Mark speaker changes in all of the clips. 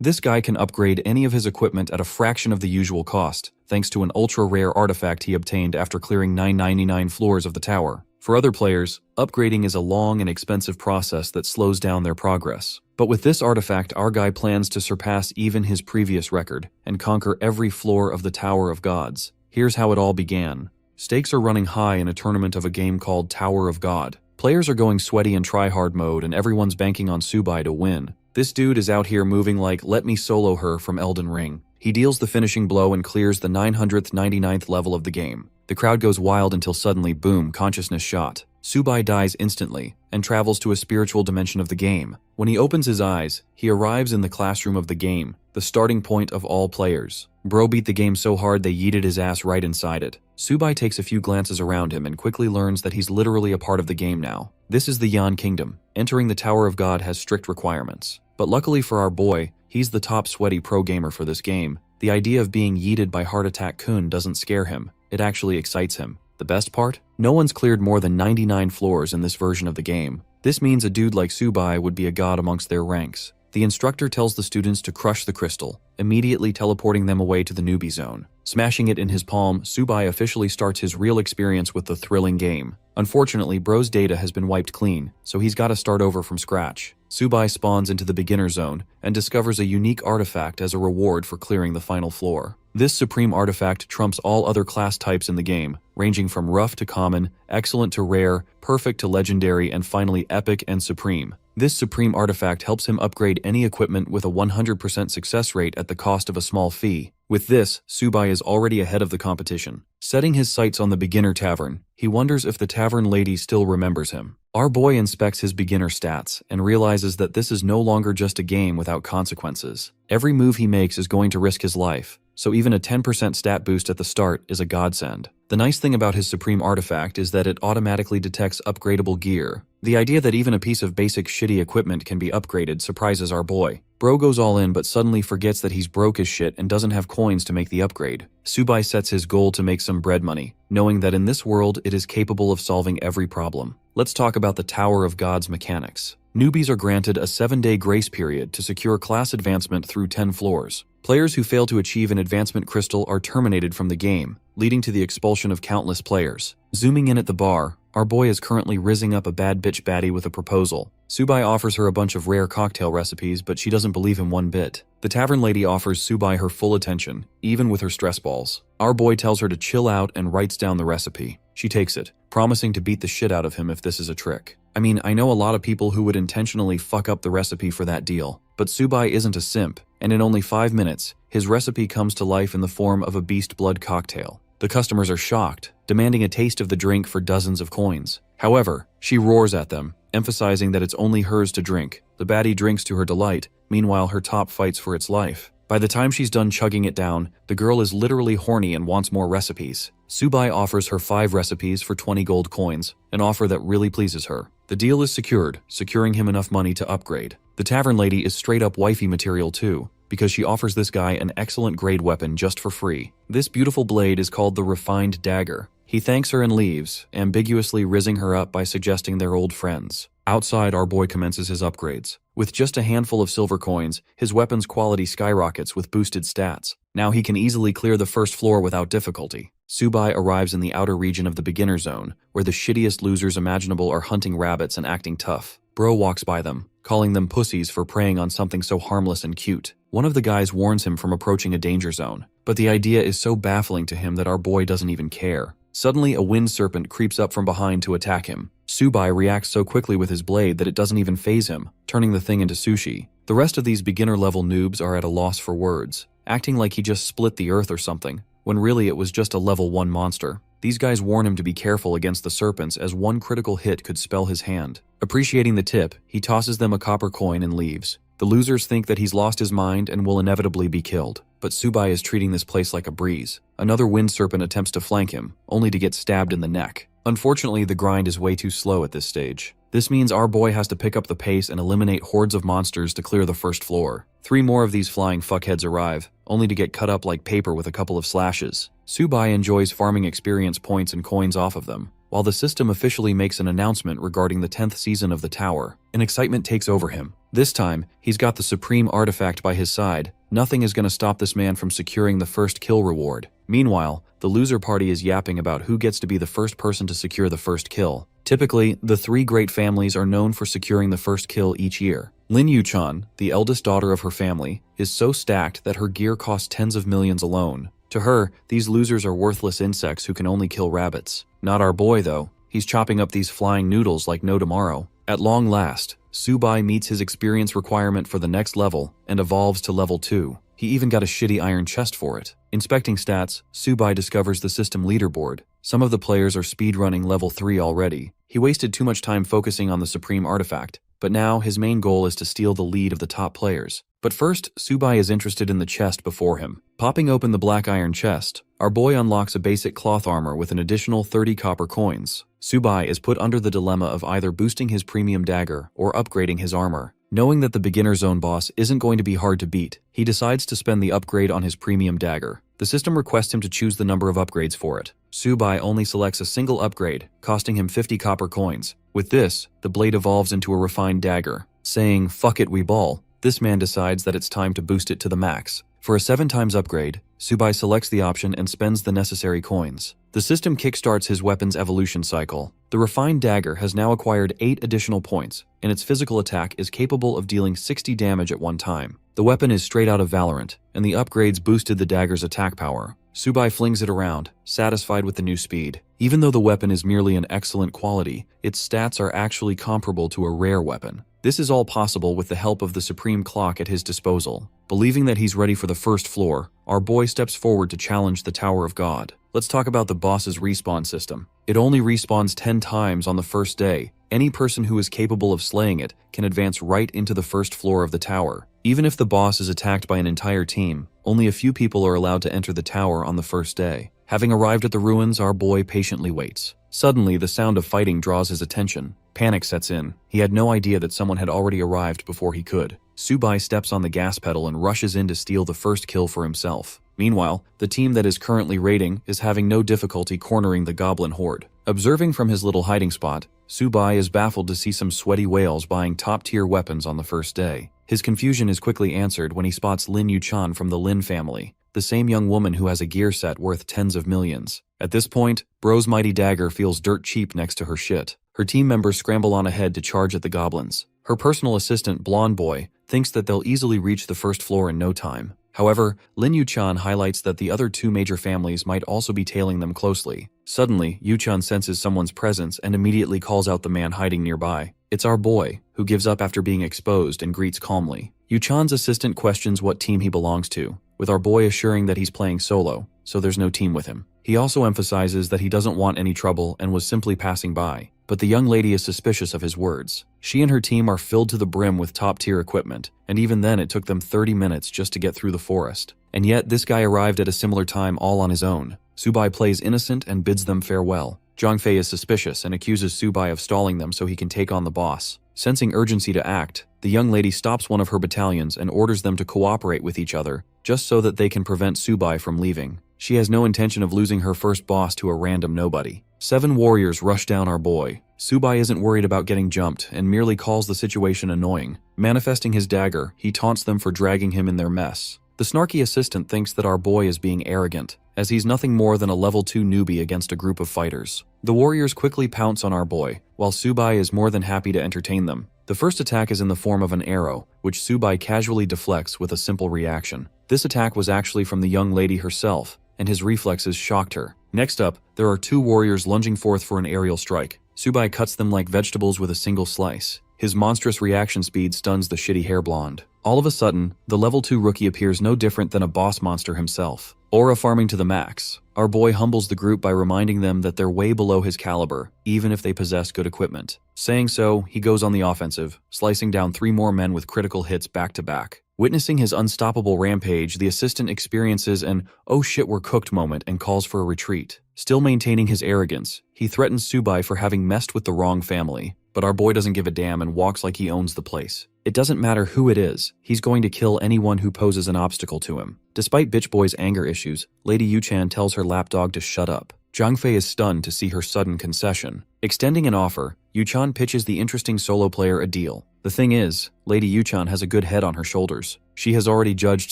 Speaker 1: This guy can upgrade any of his equipment at a fraction of the usual cost, thanks to an ultra-rare artifact he obtained after clearing 999 floors of the tower. For other players, upgrading is a long and expensive process that slows down their progress. But with this artifact, our guy plans to surpass even his previous record and conquer every floor of the Tower of Gods. Here's how it all began. Stakes are running high in a tournament of a game called Tower of God. Players are going sweaty in try-hard mode and everyone's banking on Subai to win. This dude is out here moving like "Let me solo her" from Elden Ring. He deals the finishing blow and clears the 999th level of the game. The crowd goes wild until suddenly, boom, consciousness shot. Subai dies instantly and travels to a spiritual dimension of the game. When he opens his eyes, he arrives in the classroom of the game, the starting point of all players. Bro beat the game so hard they yeeted his ass right inside it. Subai takes a few glances around him and quickly learns that he's literally a part of the game now. This is the Yan Kingdom. Entering the Tower of God has strict requirements. But luckily for our boy, he's the top sweaty pro gamer for this game. The idea of being yeeted by Heart Attack Kun doesn't scare him. It actually excites him. The best part? No one's cleared more than 99 floors in this version of the game. This means a dude like Subai would be a god amongst their ranks. The instructor tells the students to crush the crystal, immediately teleporting them away to the newbie zone. Smashing it in his palm, Subai officially starts his real experience with the thrilling game. Unfortunately, bro's data has been wiped clean, so he's got to start over from scratch. Subai spawns into the beginner zone and discovers a unique artifact as a reward for clearing the final floor. This supreme artifact trumps all other class types in the game, ranging from rough to common, excellent to rare, perfect to legendary, and finally epic and supreme. This supreme artifact helps him upgrade any equipment with a 100% success rate at the cost of a small fee. With this, Subai is already ahead of the competition. Setting his sights on the beginner tavern, he wonders if the tavern lady still remembers him. Our boy inspects his beginner stats and realizes that this is no longer just a game without consequences. Every move he makes is going to risk his life, so even a 10% stat boost at the start is a godsend. The nice thing about his supreme artifact is that it automatically detects upgradable gear. The idea that even a piece of basic shitty equipment can be upgraded surprises our boy. Bro goes all in but suddenly forgets that he's broke as shit and doesn't have coins to make the upgrade. Subai sets his goal to make some bread money, knowing that in this world it is capable of solving every problem. Let's talk about the Tower of God's mechanics. Newbies are granted a 7-day grace period to secure class advancement through 10 floors. Players who fail to achieve an advancement crystal are terminated from the game, leading to the expulsion of countless players. Zooming in at the bar, our boy is currently rizzing up a bad bitch baddie with a proposal. Subai offers her a bunch of rare cocktail recipes, but she doesn't believe him one bit. The tavern lady offers Subai her full attention, even with her stress balls. Our boy tells her to chill out and writes down the recipe. She takes it, promising to beat the shit out of him if this is a trick. I mean, I know a lot of people who would intentionally fuck up the recipe for that deal, but Subai isn't a simp, and in only 5 minutes, his recipe comes to life in the form of a beast blood cocktail. The customers are shocked, demanding a taste of the drink for dozens of coins. However, she roars at them, emphasizing that it's only hers to drink. The baddie drinks to her delight, meanwhile her top fights for its life. By the time she's done chugging it down, the girl is literally horny and wants more recipes. Subai offers her 5 recipes for 20 gold coins, an offer that really pleases her. The deal is secured, securing him enough money to upgrade. The tavern lady is straight up wifey material too, because she offers this guy an excellent grade weapon just for free. This beautiful blade is called the Refined Dagger. He thanks her and leaves, ambiguously rizzing her up by suggesting they're old friends. Outside, our boy commences his upgrades. With just a handful of silver coins, his weapon's quality skyrockets with boosted stats. Now he can easily clear the first floor without difficulty. Subai arrives in the outer region of the beginner zone, where the shittiest losers imaginable are hunting rabbits and acting tough. Bro walks by them, calling them pussies for preying on something so harmless and cute. One of the guys warns him from approaching a danger zone, but the idea is so baffling to him that our boy doesn't even care. Suddenly, a wind serpent creeps up from behind to attack him. Subai reacts so quickly with his blade that it doesn't even faze him, turning the thing into sushi. The rest of these beginner-level noobs are at a loss for words, acting like he just split the earth or something, when really it was just a level 1 monster. These guys warn him to be careful against the serpents as one critical hit could spell his hand. Appreciating the tip, he tosses them a copper coin and leaves. The losers think that he's lost his mind and will inevitably be killed, but Subai is treating this place like a breeze. Another wind serpent attempts to flank him, only to get stabbed in the neck. Unfortunately, the grind is way too slow at this stage. This means our boy has to pick up the pace and eliminate hordes of monsters to clear the first floor. 3 more of these flying fuckheads arrive, only to get cut up like paper with a couple of slashes. Subai enjoys farming experience points and coins off of them, while the system officially makes an announcement regarding the 10th season of the tower, and excitement takes over him. This time, he's got the supreme artifact by his side. Nothing is going to stop this man from securing the first kill reward. Meanwhile, the loser party is yapping about who gets to be the first person to secure the first kill. Typically, the three great families are known for securing the first kill each year. Lin Yuchan, the eldest daughter of her family, is so stacked that her gear costs tens of millions alone. To her, these losers are worthless insects who can only kill rabbits. Not our boy, though. He's chopping up these flying noodles like no tomorrow. At long last, Subai meets his experience requirement for the next level and evolves to level 2. He even got a shitty iron chest for it. Inspecting stats, Subai discovers the system leaderboard. Some of the players are speedrunning level 3 already. He wasted too much time focusing on the supreme artifact, but now his main goal is to steal the lead of the top players. But first, Subai is interested in the chest before him. Popping open the black iron chest, our boy unlocks a basic cloth armor with an additional 30 copper coins. Subai is put under the dilemma of either boosting his premium dagger or upgrading his armor. Knowing that the beginner zone boss isn't going to be hard to beat, he decides to spend the upgrade on his premium dagger. The system requests him to choose the number of upgrades for it. Subai only selects a single upgrade, costing him 50 copper coins. With this, the blade evolves into a refined dagger. Saying, "Fuck it, we ball," this man decides that it's time to boost it to the max. For a 7 times upgrade, Subai selects the option and spends the necessary coins. The system kickstarts his weapon's evolution cycle. The refined dagger has now acquired 8 additional points, and its physical attack is capable of dealing 60 damage at one time. The weapon is straight out of Valorant, and the upgrades boosted the dagger's attack power. Subai flings it around, satisfied with the new speed. Even though the weapon is merely an excellent quality, its stats are actually comparable to a rare weapon. This is all possible with the help of the supreme clock at his disposal. Believing that he's ready for the first floor, our boy steps forward to challenge the Tower of God. Let's talk about the boss's respawn system. It only respawns 10 times on the first day. Any person who is capable of slaying it can advance right into the first floor of the tower. Even if the boss is attacked by an entire team, only a few people are allowed to enter the tower on the first day. Having arrived at the ruins, our boy patiently waits. Suddenly, the sound of fighting draws his attention. Panic sets in. He had no idea that someone had already arrived before he could. Subai steps on the gas pedal and rushes in to steal the first kill for himself. Meanwhile, the team that is currently raiding is having no difficulty cornering the goblin horde. Observing from his little hiding spot, Subai is baffled to see some sweaty whales buying top-tier weapons on the first day. His confusion is quickly answered when he spots Lin Yuchan from the Lin family, the same young woman who has a gear set worth tens of millions. At this point, Bro's mighty dagger feels dirt cheap next to her shit. Her team members scramble on ahead to charge at the goblins. Her personal assistant, Blonde Boy, thinks that they'll easily reach the first floor in no time. However, Lin Yuchan highlights that the other 2 major families might also be tailing them closely. Suddenly, Yuchan senses someone's presence and immediately calls out the man hiding nearby. It's our boy, who gives up after being exposed and greets calmly. Yuchan's assistant questions what team he belongs to, with our boy assuring that he's playing solo, so there's no team with him. He also emphasizes that he doesn't want any trouble and was simply passing by. But the young lady is suspicious of his words. She and her team are filled to the brim with top-tier equipment, and even then it took them 30 minutes just to get through the forest. And yet, this guy arrived at a similar time all on his own. Subai plays innocent and bids them farewell. Zhangfei is suspicious and accuses Subai of stalling them so he can take on the boss. Sensing urgency to act, the young lady stops one of her battalions and orders them to cooperate with each other, just so that they can prevent Subai from leaving. She has no intention of losing her first boss to a random nobody. 7 warriors rush down our boy. Subai isn't worried about getting jumped and merely calls the situation annoying. Manifesting his dagger, he taunts them for dragging him in their mess. The snarky assistant thinks that our boy is being arrogant, as he's nothing more than a level 2 newbie against a group of fighters. The warriors quickly pounce on our boy, while Subai is more than happy to entertain them. The first attack is in the form of an arrow, which Subai casually deflects with a simple reaction. This attack was actually from the young lady herself, and his reflexes shocked her. Next up, there are 2 warriors lunging forth for an aerial strike. Subai cuts them like vegetables with a single slice. His monstrous reaction speed stuns the shitty hair blonde. All of a sudden, the level 2 rookie appears no different than a boss monster himself. Aura farming to the max. Our boy humbles the group by reminding them that they're way below his caliber, even if they possess good equipment. Saying so, he goes on the offensive, slicing down 3 more men with critical hits back to back. Witnessing his unstoppable rampage, the assistant experiences an "oh shit we're cooked" moment and calls for a retreat. Still maintaining his arrogance, he threatens Subai for having messed with the wrong family. But our boy doesn't give a damn and walks like he owns the place. It doesn't matter who it is, he's going to kill anyone who poses an obstacle to him. Despite Bitch Boy's anger issues, Lady Yuchan tells her lapdog to shut up. Zhang Fei is stunned to see her sudden concession. Extending an offer, Yuchan pitches the interesting solo player a deal. The thing is, Lady Yuchan has a good head on her shoulders. She has already judged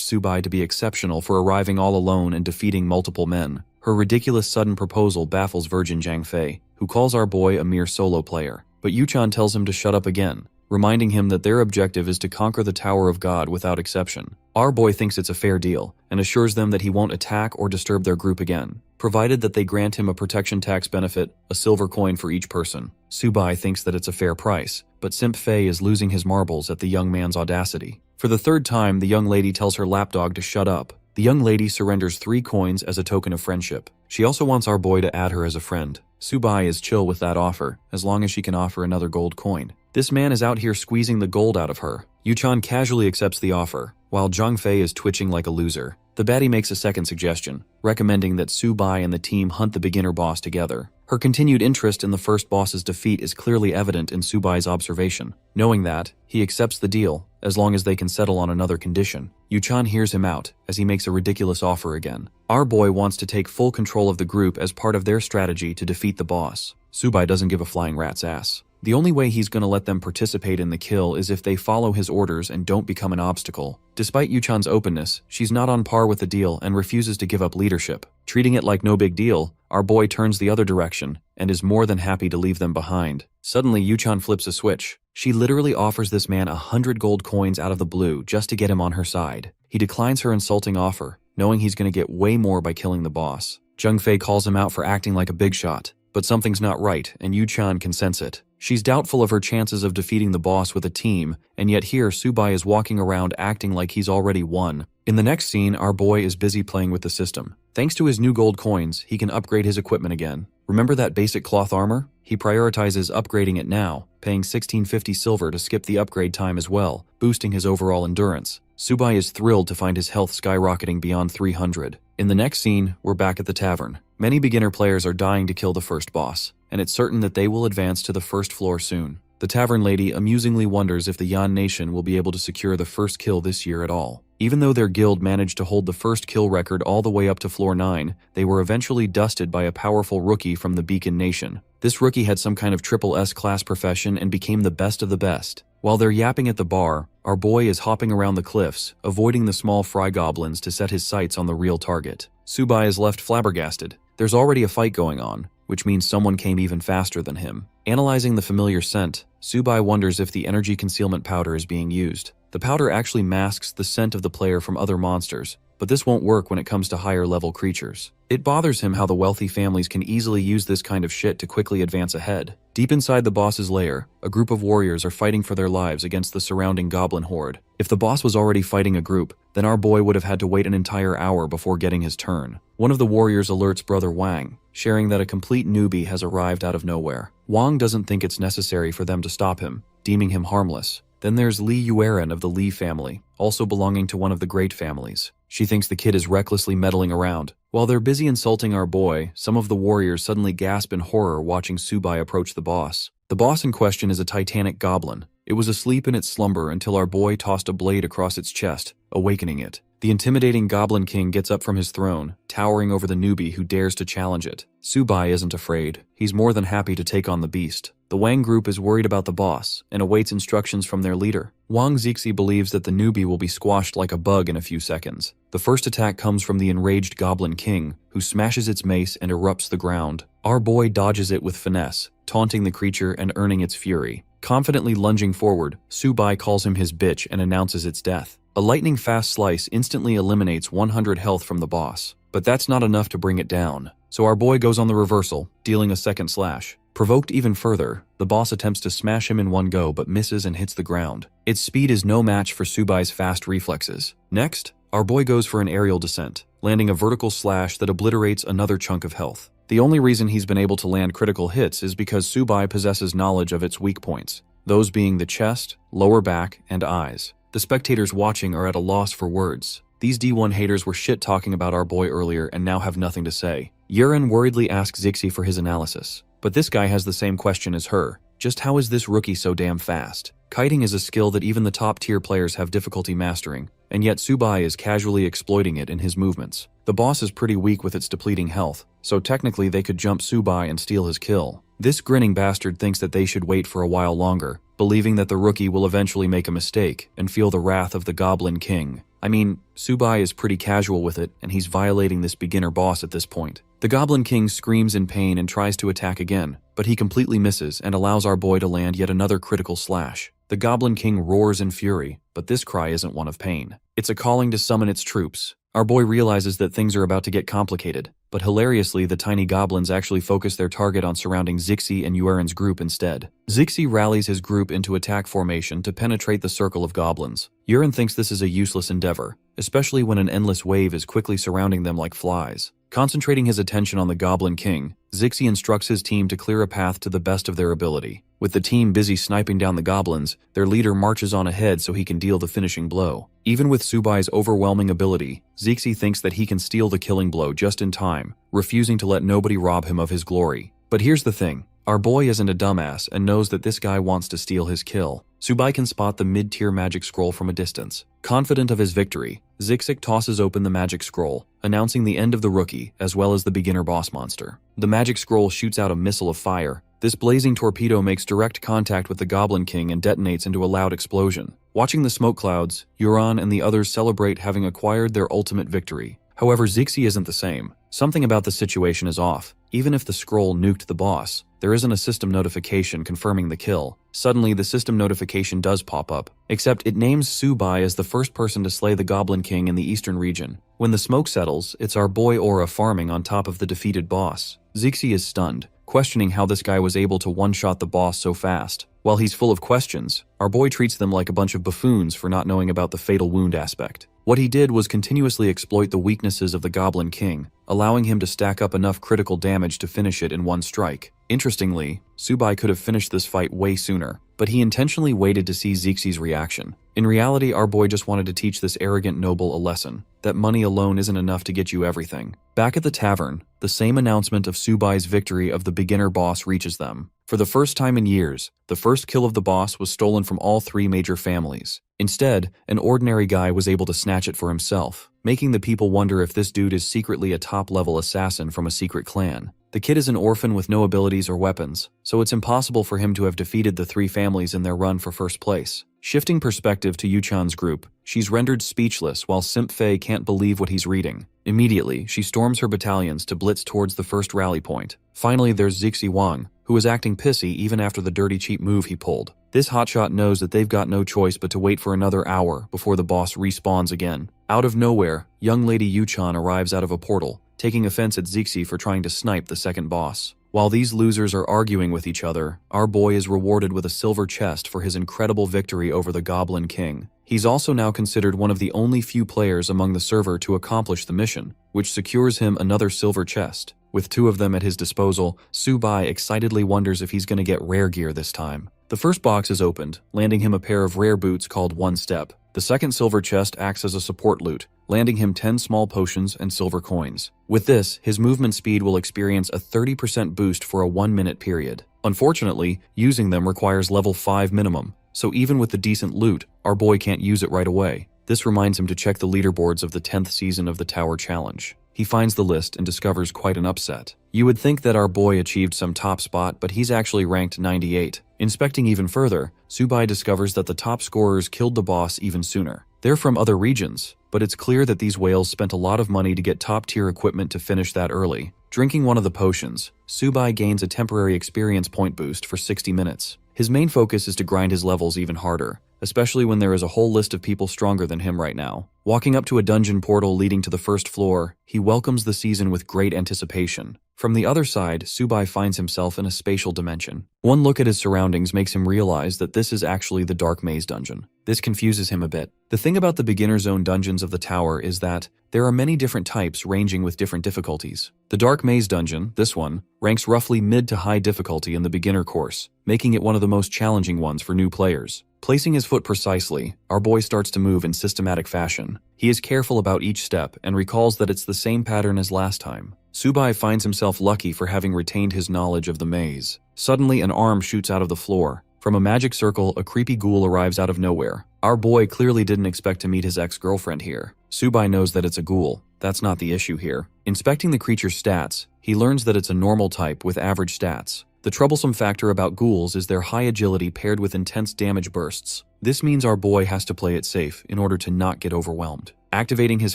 Speaker 1: Subai to be exceptional for arriving all alone and defeating multiple men. Her ridiculous sudden proposal baffles Virgin Zhang Fei, who calls our boy a mere solo player. But Yuchan tells him to shut up again, reminding him that their objective is to conquer the Tower of God without exception. Our boy thinks it's a fair deal, and assures them that he won't attack or disturb their group again, provided that they grant him a protection tax benefit, a silver coin for each person. Subai thinks that it's a fair price, but Simp Fei is losing his marbles at the young man's audacity. For the third time, the young lady tells her lapdog to shut up. The young lady surrenders 3 coins as a token of friendship. She also wants our boy to add her as a friend. Subai is chill with that offer, as long as she can offer another gold coin. This man is out here squeezing the gold out of her. Yuchan casually accepts the offer, while Zhang Fei is twitching like a loser. The baddie makes a second suggestion, recommending that Subai and the team hunt the beginner boss together. Her continued interest in the first boss's defeat is clearly evident in Subai's observation. Knowing that, he accepts the deal, as long as they can settle on another condition. Yuchan hears him out, as he makes a ridiculous offer again. Our boy wants to take full control of the group as part of their strategy to defeat the boss. Subai doesn't give a flying rat's ass. The only way he's gonna let them participate in the kill is if they follow his orders and don't become an obstacle. Despite Yuchan's openness, she's not on par with the deal and refuses to give up leadership. Treating it like no big deal, our boy turns the other direction and is more than happy to leave them behind. Suddenly, Yuchan flips a switch. She literally offers this man 100 gold coins out of the blue just to get him on her side. He declines her insulting offer, knowing he's gonna get way more by killing the boss. Zhang Fei calls him out for acting like a big shot, but something's not right, and Yuchan can sense it. She's doubtful of her chances of defeating the boss with a team, and yet here Subai is walking around acting like he's already won. In the next scene, our boy is busy playing with the system. Thanks to his new gold coins, he can upgrade his equipment again. Remember that basic cloth armor? He prioritizes upgrading it now, paying 1650 silver to skip the upgrade time as well, boosting his overall endurance. Subai is thrilled to find his health skyrocketing beyond 300. In the next scene, we're back at the tavern. Many beginner players are dying to kill the first boss, and it's certain that they will advance to the first floor soon. The tavern lady amusingly wonders if the Yan Nation will be able to secure the first kill this year at all. Even though their guild managed to hold the first kill record all the way up to floor 9, they were eventually dusted by a powerful rookie from the Beacon Nation. This rookie had some kind of triple S class profession and became the best of the best. While they're yapping at the bar, our boy is hopping around the cliffs, avoiding the small fry goblins to set his sights on the real target. Subai is left flabbergasted. There's already a fight going on, which means someone came even faster than him. Analyzing the familiar scent, Subai wonders if the energy concealment powder is being used. The powder actually masks the scent of the player from other monsters, but this won't work when it comes to higher level creatures. It bothers him how the wealthy families can easily use this kind of shit to quickly advance ahead. Deep inside the boss's lair, a group of warriors are fighting for their lives against the surrounding goblin horde. If the boss was already fighting a group, then our boy would have had to wait an entire hour before getting his turn. One of the warriors alerts brother Wang, sharing that a complete newbie has arrived out of nowhere. Wang doesn't think it's necessary for them to stop him, deeming him harmless. Then there's Li Yueran of the Li family, also belonging to one of the great families. She thinks the kid is recklessly meddling around. While they're busy insulting our boy, some of the warriors suddenly gasp in horror watching Subai approach the boss. The boss in question is a titanic goblin. It was asleep in its slumber until our boy tossed a blade across its chest, awakening it. The intimidating Goblin King gets up from his throne, towering over the newbie who dares to challenge it. Subai isn't afraid. He's more than happy to take on the beast. The Wang group is worried about the boss and awaits instructions from their leader. Wang Zixi believes that the newbie will be squashed like a bug in a few seconds. The first attack comes from the enraged Goblin King, who smashes its mace and erupts the ground. Our boy dodges it with finesse, taunting the creature and earning its fury. Confidently lunging forward, Subai calls him his bitch and announces its death. A lightning-fast slice instantly eliminates 100 health from the boss, but that's not enough to bring it down. So our boy goes on the reversal, dealing a second slash. Provoked even further, the boss attempts to smash him in one go but misses and hits the ground. Its speed is no match for Subai's fast reflexes. Next, our boy goes for an aerial descent, landing a vertical slash that obliterates another chunk of health. The only reason he's been able to land critical hits is because Subai possesses knowledge of its weak points, those being the chest, lower back, and eyes. The spectators watching are at a loss for words. These D1 haters were shit-talking about our boy earlier and now have nothing to say. Yuren worriedly asks Zixi for his analysis, but this guy has the same question as her. Just how is this rookie so damn fast? Kiting is a skill that even the top-tier players have difficulty mastering, and yet Subai is casually exploiting it in his movements. The boss is pretty weak with its depleting health, so technically they could jump Subai and steal his kill. This grinning bastard thinks that they should wait for a while longer, believing that the rookie will eventually make a mistake and feel the wrath of the Goblin King. I mean, Subai is pretty casual with it, and he's violating this beginner boss at this point. The Goblin King screams in pain and tries to attack again, but he completely misses and allows our boy to land yet another critical slash. The Goblin King roars in fury, but this cry isn't one of pain. It's a calling to summon its troops. Our boy realizes that things are about to get complicated, but hilariously the tiny goblins actually focus their target on surrounding Zixi and Yueren's group instead. Zixi rallies his group into attack formation to penetrate the circle of goblins. Yueren thinks this is a useless endeavor, especially when an endless wave is quickly surrounding them like flies. Concentrating his attention on the Goblin King, Zixi instructs his team to clear a path to the best of their ability. With the team busy sniping down the goblins, their leader marches on ahead so he can deal the finishing blow. Even with Subai's overwhelming ability, Zixi thinks that he can steal the killing blow just in time, refusing to let nobody rob him of his glory. But here's the thing. Our boy isn't a dumbass and knows that this guy wants to steal his kill. Subai can spot the mid-tier magic scroll from a distance. Confident of his victory, Zixi tosses open the magic scroll, announcing the end of the rookie as well as the beginner boss monster. The magic scroll shoots out a missile of fire. This blazing torpedo makes direct contact with the Goblin King and detonates into a loud explosion. Watching the smoke clouds, Yuran and the others celebrate having acquired their ultimate victory. However, Zixi isn't the same. Something about the situation is off. Even if the scroll nuked the boss, there isn't a system notification confirming the kill. Suddenly, the system notification does pop up, except it names Subai as the first person to slay the Goblin King in the eastern region. When the smoke settles, it's our boy Aura farming on top of the defeated boss. Zixi is stunned, questioning how this guy was able to one-shot the boss so fast. While he's full of questions, our boy treats them like a bunch of buffoons for not knowing about the fatal wound aspect. What he did was continuously exploit the weaknesses of the Goblin King, allowing him to stack up enough critical damage to finish it in one strike. Interestingly, Subai could have finished this fight way sooner, but he intentionally waited to see Zixi's reaction. In reality, our boy just wanted to teach this arrogant noble a lesson, that money alone isn't enough to get you everything. Back at the tavern, the same announcement of Subai's victory of the beginner boss reaches them. For the first time in years, the first kill of the boss was stolen from all three major families. Instead, an ordinary guy was able to snatch it for himself, making the people wonder if this dude is secretly a top-level assassin from a secret clan. The kid is an orphan with no abilities or weapons, so it's impossible for him to have defeated the three families in their run for first place. Shifting perspective to Yuchan's group, she's rendered speechless while Simp Fei can't believe what he's reading. Immediately, she storms her battalions to blitz towards the first rally point. Finally, there's Zixi Wang, who is acting pissy even after the dirty cheap move he pulled. This hotshot knows that they've got no choice but to wait for another hour before the boss respawns again. Out of nowhere, young lady Yuchan arrives out of a portal, taking offense at Zixi for trying to snipe the second boss. While these losers are arguing with each other, our boy is rewarded with a silver chest for his incredible victory over the Goblin King. He's also now considered one of the only few players among the server to accomplish the mission, which secures him another silver chest. With two of them at his disposal, Subai excitedly wonders if he's going to get rare gear this time. The first box is opened, landing him a pair of rare boots called One Step. The second silver chest acts as a support loot, landing him 10 small potions and silver coins. With this, his movement speed will experience a 30% boost for a 1-minute period. Unfortunately, using them requires level 5 minimum, so even with the decent loot, our boy can't use it right away. This reminds him to check the leaderboards of the 10th season of the Tower Challenge. He finds the list and discovers quite an upset. You would think that our boy achieved some top spot, but he's actually ranked 98. Inspecting even further, Subai discovers that the top scorers killed the boss even sooner. They're from other regions, but it's clear that these whales spent a lot of money to get top-tier equipment to finish that early. Drinking one of the potions, Subai gains a temporary experience point boost for 60 minutes. His main focus is to grind his levels even harder, especially when there is a whole list of people stronger than him right now. Walking up to a dungeon portal leading to the first floor, he welcomes the season with great anticipation. From the other side, Subai finds himself in a spatial dimension. One look at his surroundings makes him realize that this is actually the Dark Maze dungeon. This confuses him a bit. The thing about the beginner zone dungeons of the tower is that there are many different types ranging with different difficulties. The Dark Maze dungeon, this one, ranks roughly mid to high difficulty in the beginner course, making it one of the most challenging ones for new players. Placing his foot precisely, our boy starts to move in systematic fashion. He is careful about each step and recalls that it's the same pattern as last time. Subai finds himself lucky for having retained his knowledge of the maze. Suddenly, an arm shoots out of the floor. From a magic circle, a creepy ghoul arrives out of nowhere. Our boy clearly didn't expect to meet his ex-girlfriend here. Subai knows that it's a ghoul. That's not the issue here. Inspecting the creature's stats, he learns that it's a normal type with average stats. The troublesome factor about ghouls is their high agility paired with intense damage bursts. This means our boy has to play it safe in order to not get overwhelmed. Activating his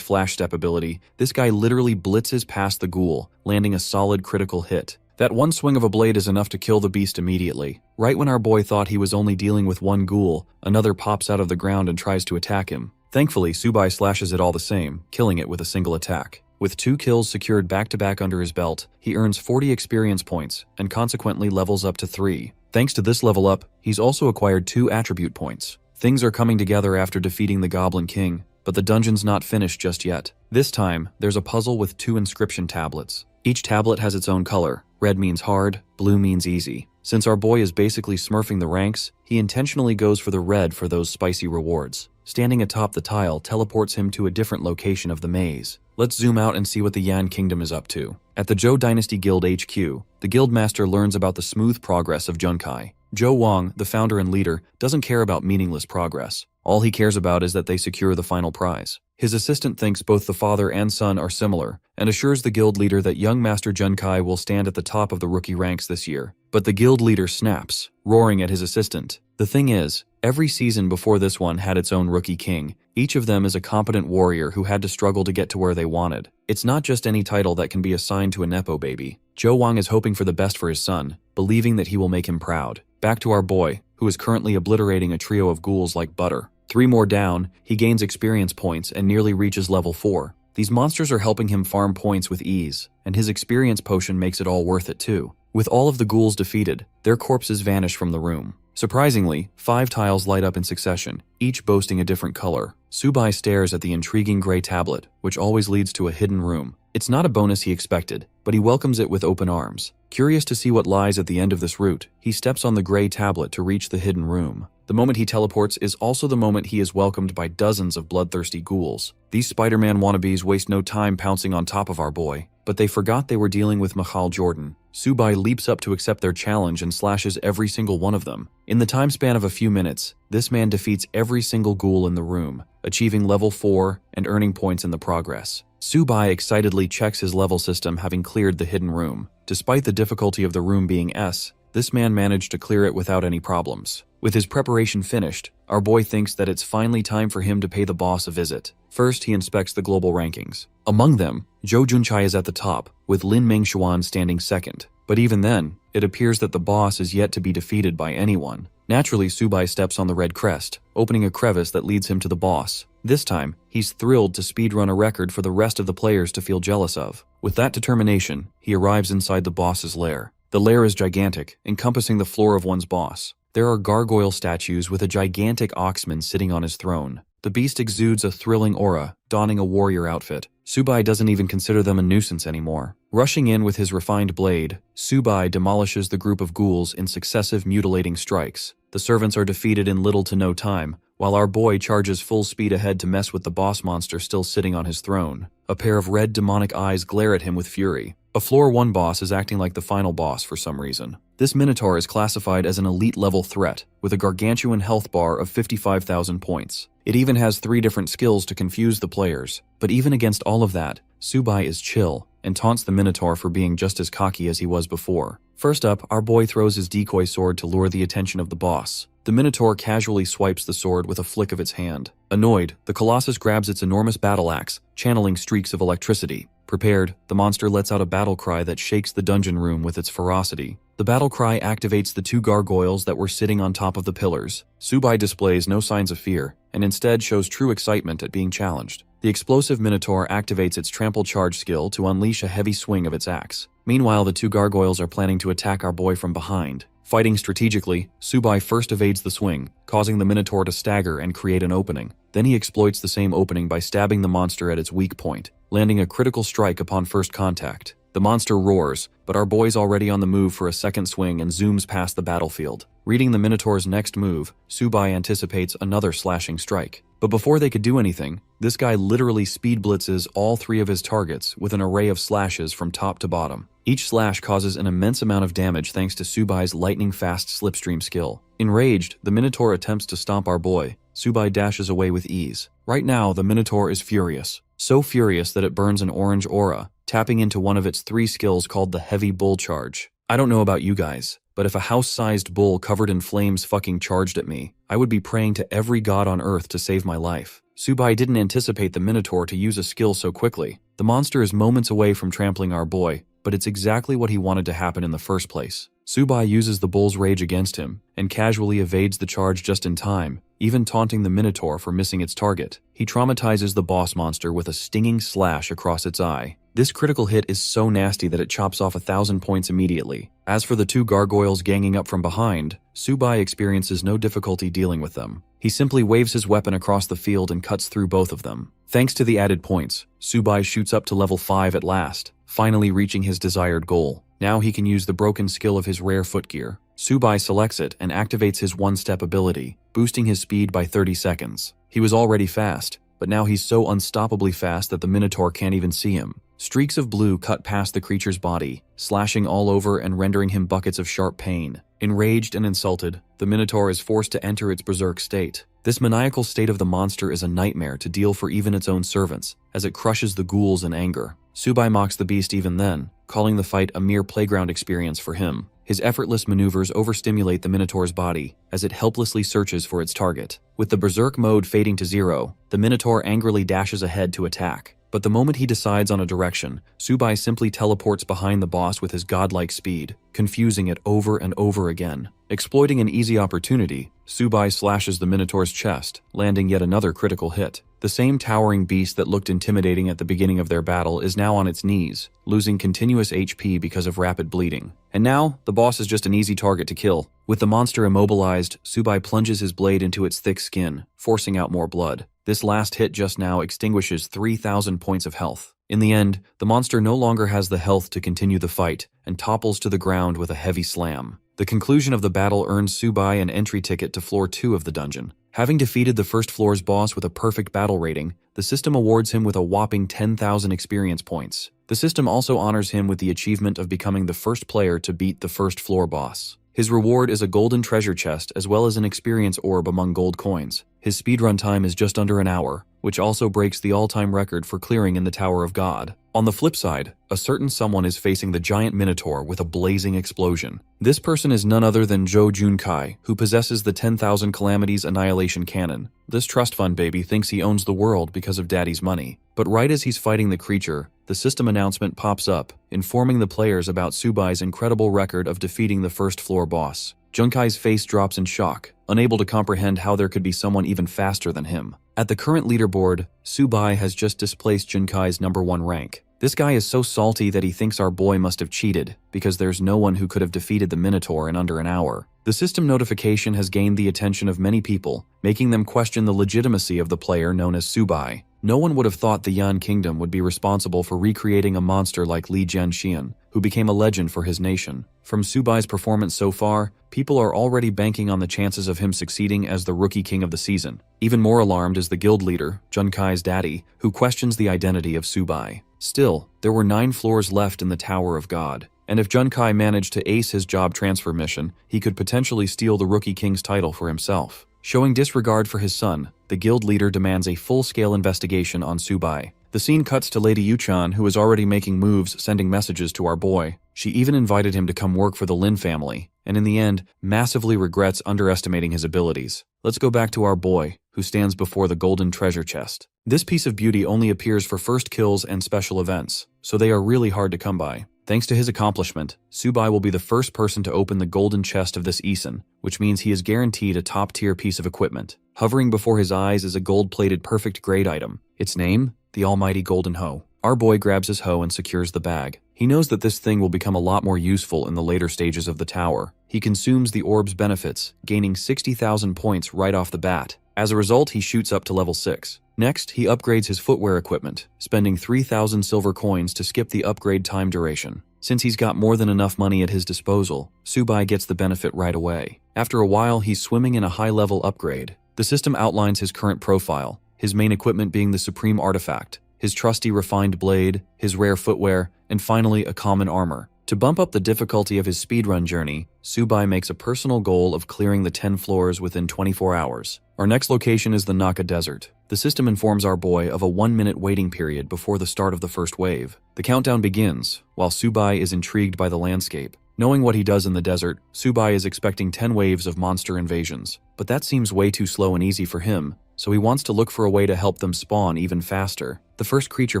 Speaker 1: flash step ability, this guy literally blitzes past the ghoul, landing a solid critical hit. That one swing of a blade is enough to kill the beast immediately. Right when our boy thought he was only dealing with one ghoul, another pops out of the ground and tries to attack him. Thankfully, Subai slashes it all the same, killing it with a single attack. With 2 kills secured back-to-back under his belt, he earns 40 experience points and consequently levels up to 3. Thanks to this level up, he's also acquired 2 attribute points. Things are coming together after defeating the Goblin King, but the dungeon's not finished just yet. This time, there's a puzzle with 2 inscription tablets. Each tablet has its own color. Red means hard, blue means easy. Since our boy is basically smurfing the ranks, he intentionally goes for the red for those spicy rewards. Standing atop the tile teleports him to a different location of the maze. Let's zoom out and see what the Yan Kingdom is up to. At the Zhou Dynasty Guild HQ, the Guildmaster learns about the smooth progress of Junkai. Zhou Wang, the founder and leader, doesn't care about meaningless progress. All he cares about is that they secure the final prize. His assistant thinks both the father and son are similar, and assures the guild leader that young Master Junkai will stand at the top of the rookie ranks this year. But the guild leader snaps, roaring at his assistant. The thing is, every season before this one had its own rookie king. Each of them is a competent warrior who had to struggle to get to where they wanted. It's not just any title that can be assigned to a nepo baby. Zhou Wang is hoping for the best for his son, believing that he will make him proud. Back to our boy, who is currently obliterating a trio of ghouls like butter. 3 more down, he gains experience points and nearly reaches level 4. These monsters are helping him farm points with ease, and his experience potion makes it all worth it too. With all of the ghouls defeated, their corpses vanish from the room. Surprisingly, 5 tiles light up in succession, each boasting a different color. Subai stares at the intriguing gray tablet, which always leads to a hidden room. It's not a bonus he expected, but he welcomes it with open arms. Curious to see what lies at the end of this route, he steps on the gray tablet to reach the hidden room. The moment he teleports is also the moment he is welcomed by dozens of bloodthirsty ghouls. These Spider-Man wannabes waste no time pouncing on top of our boy, but they forgot they were dealing with Michal Jordan. Subai leaps up to accept their challenge and slashes every single one of them. In the time span of a few minutes, this man defeats every single ghoul in the room, achieving level 4 and earning points in the progress. Subai excitedly checks his level system, having cleared the hidden room. Despite the difficulty of the room being S, this man managed to clear it without any problems. With his preparation finished, our boy thinks that it's finally time for him to pay the boss a visit. First, he inspects the global rankings. Among them, Zhou Junchai is at the top, with Lin Mengshuan standing second. But even then, it appears that the boss is yet to be defeated by anyone. Naturally, Subai steps on the red crest, opening a crevice that leads him to the boss. This time, he's thrilled to speedrun a record for the rest of the players to feel jealous of. With that determination, he arrives inside the boss's lair. The lair is gigantic, encompassing the floor of one's boss. There are gargoyle statues with a gigantic oxman sitting on his throne. The beast exudes a thrilling aura, donning a warrior outfit. Subai doesn't even consider them a nuisance anymore. Rushing in with his refined blade, Subai demolishes the group of ghouls in successive mutilating strikes. The servants are defeated in little to no time, while our boy charges full speed ahead to mess with the boss monster still sitting on his throne. A pair of red demonic eyes glare at him with fury. A floor 1 boss is acting like the final boss for some reason. This Minotaur is classified as an elite level threat, with a gargantuan health bar of 55,000 points. It even has 3 different skills to confuse the players. But even against all of that, Subai is chill, and taunts the Minotaur for being just as cocky as he was before. First up, our boy throws his decoy sword to lure the attention of the boss. The Minotaur casually swipes the sword with a flick of its hand. Annoyed, the Colossus grabs its enormous battle axe, channeling streaks of electricity. Prepared, the monster lets out a battle cry that shakes the dungeon room with its ferocity. The battle cry activates the 2 gargoyles that were sitting on top of the pillars. Subai displays no signs of fear, and instead shows true excitement at being challenged. The explosive Minotaur activates its trample charge skill to unleash a heavy swing of its axe. Meanwhile, the 2 gargoyles are planning to attack our boy from behind. Fighting strategically, Subai first evades the swing, causing the Minotaur to stagger and create an opening. Then he exploits the same opening by stabbing the monster at its weak point, landing a critical strike upon first contact. The monster roars, but our boy's already on the move for a second swing and zooms past the battlefield. Reading the Minotaur's next move, Subai anticipates another slashing strike. But before they could do anything, this guy literally speed blitzes all 3 of his targets with an array of slashes from top to bottom. Each slash causes an immense amount of damage thanks to Subai's lightning-fast slipstream skill. Enraged, the Minotaur attempts to stomp our boy. Subai dashes away with ease. Right now, the Minotaur is furious. So furious that it burns an orange aura, tapping into one of its 3 skills called the Heavy Bull Charge. I don't know about you guys, but if a house-sized bull covered in flames fucking charged at me, I would be praying to every god on earth to save my life. Subai didn't anticipate the Minotaur to use a skill so quickly. The monster is moments away from trampling our boy, but it's exactly what he wanted to happen in the first place. Subai uses the bull's rage against him, and casually evades the charge just in time, even taunting the Minotaur for missing its target. He traumatizes the boss monster with a stinging slash across its eye. This critical hit is so nasty that it chops off 1,000 points immediately. As for the 2 gargoyles ganging up from behind, Subai experiences no difficulty dealing with them. He simply waves his weapon across the field and cuts through both of them. Thanks to the added points, Subai shoots up to level 5 at last, finally reaching his desired goal. Now he can use the broken skill of his rare footgear. Subai selects it and activates his one-step ability, boosting his speed by 30 seconds. He was already fast, but now he's so unstoppably fast that the Minotaur can't even see him. Streaks of blue cut past the creature's body, slashing all over and rendering him buckets of sharp pain. Enraged and insulted, the Minotaur is forced to enter its berserk state. This maniacal state of the monster is a nightmare to deal for even its own servants, as it crushes the ghouls in anger. Subai mocks the beast even then, calling the fight a mere playground experience for him. His effortless maneuvers overstimulate the Minotaur's body, as it helplessly searches for its target. With the berserk mode fading to 0, the Minotaur angrily dashes ahead to attack. But the moment he decides on a direction, Subai simply teleports behind the boss with his godlike speed, confusing it over and over again. Exploiting an easy opportunity, Subai slashes the Minotaur's chest, landing yet another critical hit. The same towering beast that looked intimidating at the beginning of their battle is now on its knees, losing continuous HP because of rapid bleeding. And now, the boss is just an easy target to kill. With the monster immobilized, Subai plunges his blade into its thick skin, forcing out more blood. This last hit just now extinguishes 3,000 points of health. In the end, the monster no longer has the health to continue the fight, and topples to the ground with a heavy slam. The conclusion of the battle earns Subai an entry ticket to floor 2 of the dungeon. Having defeated the first floor's boss with a perfect battle rating, the system awards him with a whopping 10,000 experience points. The system also honors him with the achievement of becoming the first player to beat the first floor boss. His reward is a golden treasure chest as well as an experience orb among gold coins. His speedrun time is just under an hour, which also breaks the all-time record for clearing in the Tower of God. On the flip side, a certain someone is facing the giant Minotaur with a blazing explosion. This person is none other than Zhou Junkai, who possesses the 10,000 Calamities Annihilation Cannon. This trust fund baby thinks he owns the world because of daddy's money. But right as he's fighting the creature, the system announcement pops up, informing the players about Subai's incredible record of defeating the first floor boss. Junkai's face drops in shock, unable to comprehend how there could be someone even faster than him. At the current leaderboard, Subai has just displaced Junkai's #1 rank. This guy is so salty that he thinks our boy must have cheated, because there's no one who could have defeated the Minotaur in under an hour. The system notification has gained the attention of many people, making them question the legitimacy of the player known as Subai. No one would have thought the Yan Kingdom would be responsible for recreating a monster like Li Jianxian, who became a legend for his nation. From Subai's performance so far, people are already banking on the chances of him succeeding as the rookie king of the season. Even more alarmed is the guild leader, Junkai's daddy, who questions the identity of Subai. Still, there were 9 floors left in the Tower of God, and if Junkai managed to ace his job transfer mission, he could potentially steal the Rookie King's title for himself. Showing disregard for his son, the guild leader demands a full-scale investigation on Subai. The scene cuts to Lady Yuchan, who is already making moves, sending messages to our boy. She even invited him to come work for the Lin family, and in the end, massively regrets underestimating his abilities. Let's go back to our boy, who stands before the golden treasure chest. This piece of beauty only appears for first kills and special events, so they are really hard to come by. Thanks to his accomplishment, Subai will be the first person to open the golden chest of this Eason, which means he is guaranteed a top-tier piece of equipment. Hovering before his eyes is a gold-plated perfect grade item. Its name? The Almighty Golden Hoe. Our boy grabs his hoe and secures the bag. He knows that this thing will become a lot more useful in the later stages of the tower. He consumes the orb's benefits, gaining 60,000 points right off the bat. As a result, he shoots up to level 6. Next, he upgrades his footwear equipment, spending 3,000 silver coins to skip the upgrade time duration. Since he's got more than enough money at his disposal, Subai gets the benefit right away. After a while, he's swimming in a high-level upgrade. The system outlines his current profile, his main equipment being the Supreme Artifact, his trusty refined blade, his rare footwear, and finally a common armor. To bump up the difficulty of his speedrun journey, Subai makes a personal goal of clearing the 10 floors within 24 hours. Our next location is the Naka Desert. The system informs our boy of a 1-minute waiting period before the start of the first wave. The countdown begins, while Subai is intrigued by the landscape. Knowing what he does in the desert, Subai is expecting 10 waves of monster invasions. But that seems way too slow and easy for him, so he wants to look for a way to help them spawn even faster. The first creature